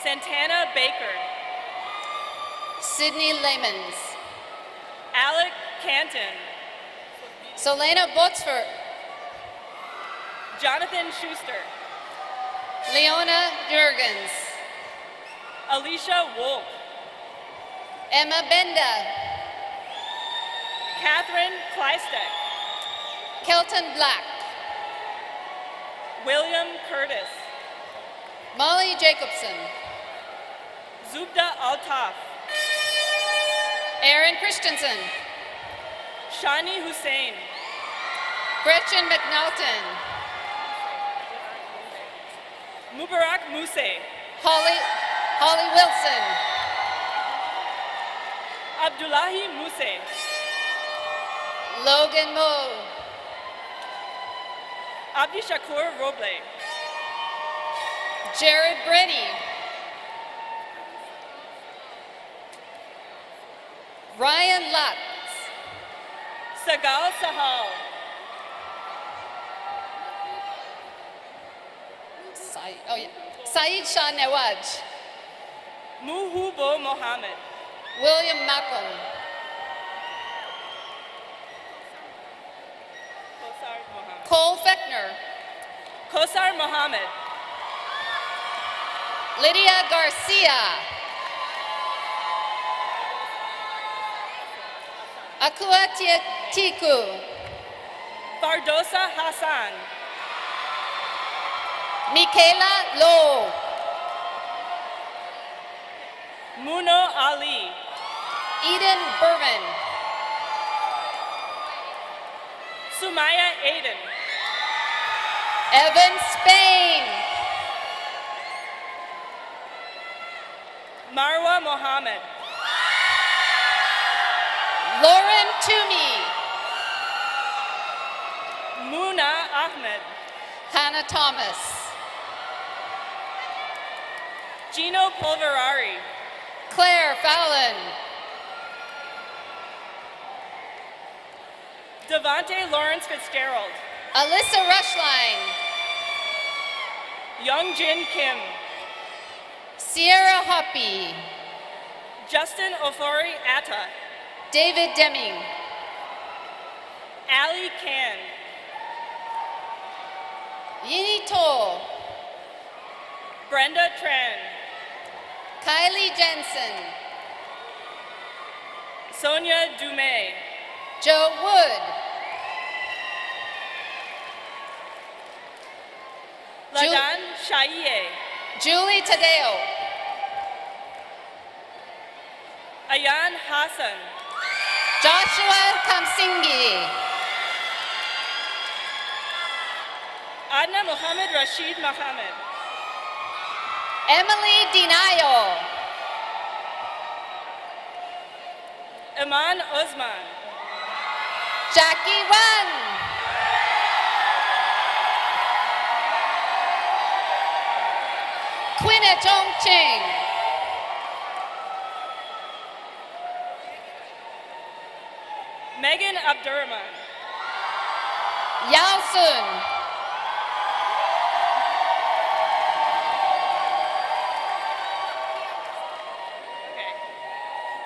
Santana Baker, Sydney Lemons, Alec Canton, Selena Botsford, Jonathan Schuster, Leona Jurgens, Alicia Wolf, Emma Benda, Catherine Kleistek, Kelton Black, William Curtis, Molly Jacobson, Zubda Altaf, Aaron Christensen, Shani Hussein, Gretchen McNaughton, Mubarak Muse, Holly Wilson, Abdullahi Muse, Logan Moe, Abdi Shakur Roble, Jared Brenny, Ryan Lutz, Sagal Sahal, Saeed Shah Nawaj, Muhubo Mohammed, William Malcolm, Kosar Mohammed, Cole Fechner, Kosar Mohammed, Lydia Garcia, Akua Tiku, Fardosa Hassan, Michaela Lowe, Muno Ali, Eden Bourbon, Sumaya Aiden, Evan Spain, Marwa Mohammed, Lauren Toomey. Muna Ahmed. Hannah Thomas. Gino Polverari. Claire Fallon. Devante Lawrence Fitzgerald. Alyssa Rushline. Youngjin Kim. Sierra Hoppy. Justin Ofori Atta. David Deming. Ali Kan. Yini To. Brenda Tran. Kylie Jensen. Sonia Dumais. Joe Wood. Ladan Shaiye. Julie Tadeo. Ayan Hassan. Joshua Kamsingi. Adna Mohammed Rashid Mohammed. Emily Dinayo. Iman Osman. Jackie Wan. Quinna Chongqing. Megan Abdurrahman. Yao Sun.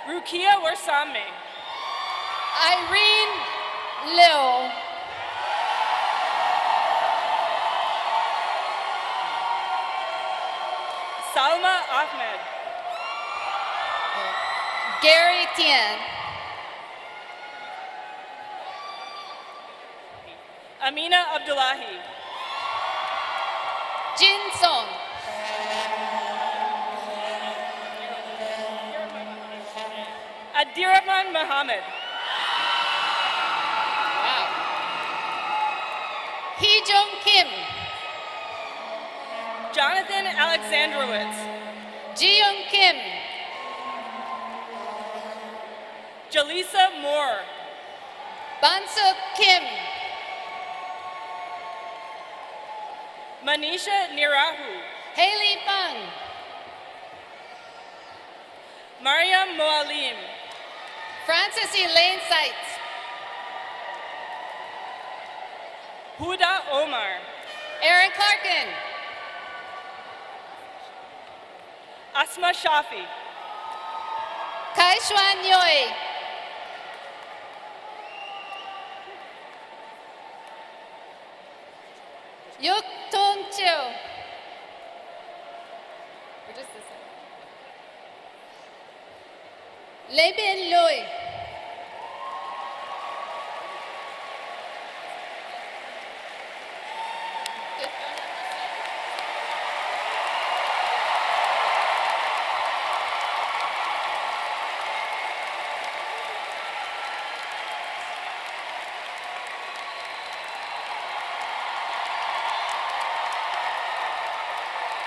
Rukia Warsame. Irene Liu. Salma Ahmed. Gary Tien. Amina Abdullahi. Jin Song. Adirahman Mohammed. Wow. Hee Jung Kim. Jonathan Alexandrowitz. Ji Young Kim. Jaleesa Moore. Bansuk Kim. Manisha Nirahu. Haley Fung. Mariam Moalim. Francis Elaine Seitz. Huda Omar. Aaron Clarkin. Asma Shafi. Kai Xuan Yoi. Yuk Tung Chiu. Lê Biên Lùi.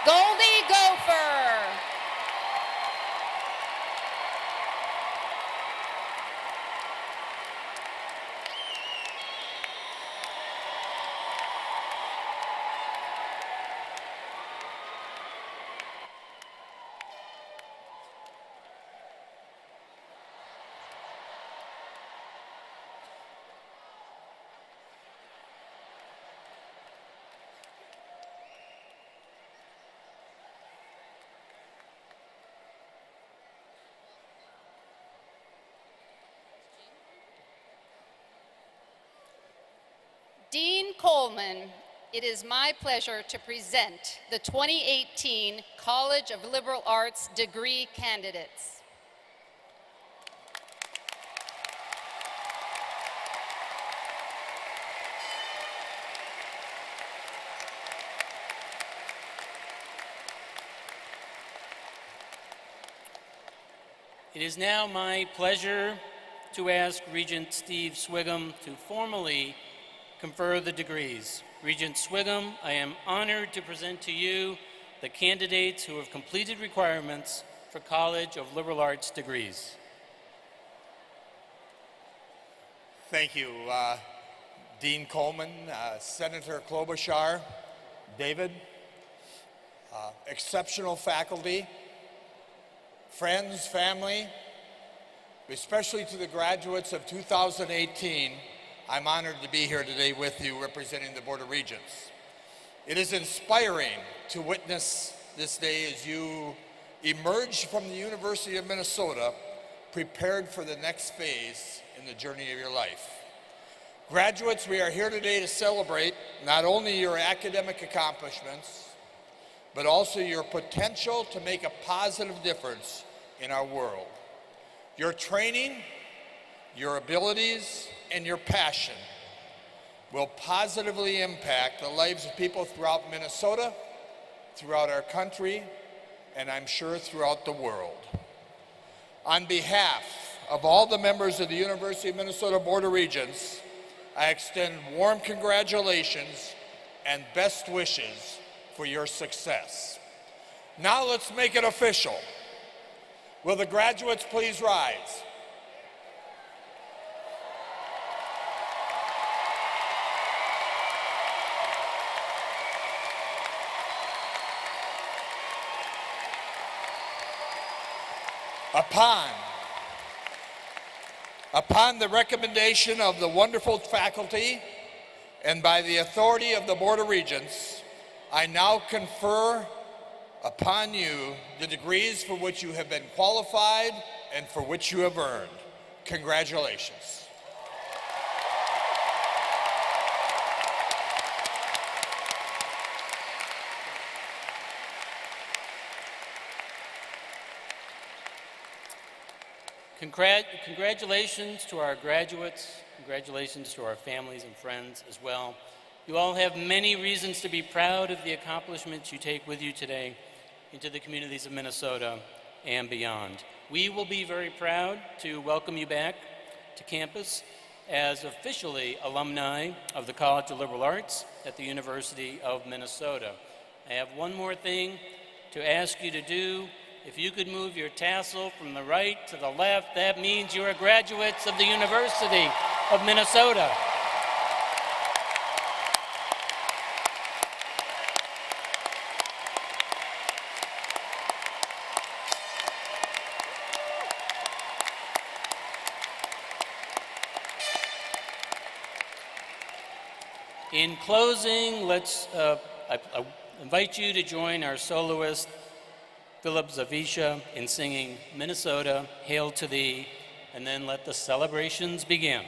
Goldie Gopher. Dean Coleman, it is my pleasure to present the 2018 College of Liberal Arts degree candidates. It is now my pleasure to ask Regent Steve Swigum to formally confer the degrees. Regent Swigum, I am honored to present to you the candidates who have completed requirements for College of Liberal Arts degrees. Thank you, Dean Coleman, Senator Klobuchar, David, exceptional faculty, friends, family, especially to the graduates of 2018. I'm honored to be here today with you representing the Board of Regents. It is inspiring to witness this day as you emerge from the University of Minnesota prepared for the next phase in the journey of your life. Graduates, we are here today to celebrate not only your academic accomplishments, but also your potential to make a positive difference in our world. Your training, your abilities, and your passion will positively impact the lives of people throughout Minnesota, throughout our country, and I'm sure throughout the world. On behalf of all the members of the University of Minnesota Board of Regents, I extend warm congratulations and best wishes for your success. Now let's make it official. Will the graduates please rise? Upon the recommendation of the wonderful faculty and by the authority of the Board of Regents, I now confer upon you the degrees for which you have been qualified and for which you have earned. Congratulations. Congratulations to our graduates. Congratulations to our families and friends as well. You all have many reasons to be proud of the accomplishments you take with you today into the communities of Minnesota and beyond. We will be very proud to welcome you back to campus as officially alumni of the College of Liberal Arts at the University of Minnesota. I have one more thing to ask you to do. If you could move your tassel from the right to the left, that means you are graduates of the University of Minnesota. In closing, I invite you to join our soloist, Philip Zavisha, in singing Minnesota, Hail to Thee, and then let the celebrations begin.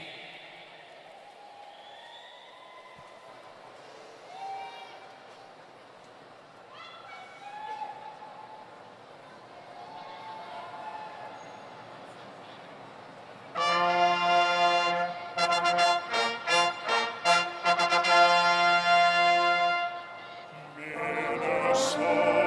Minnesota.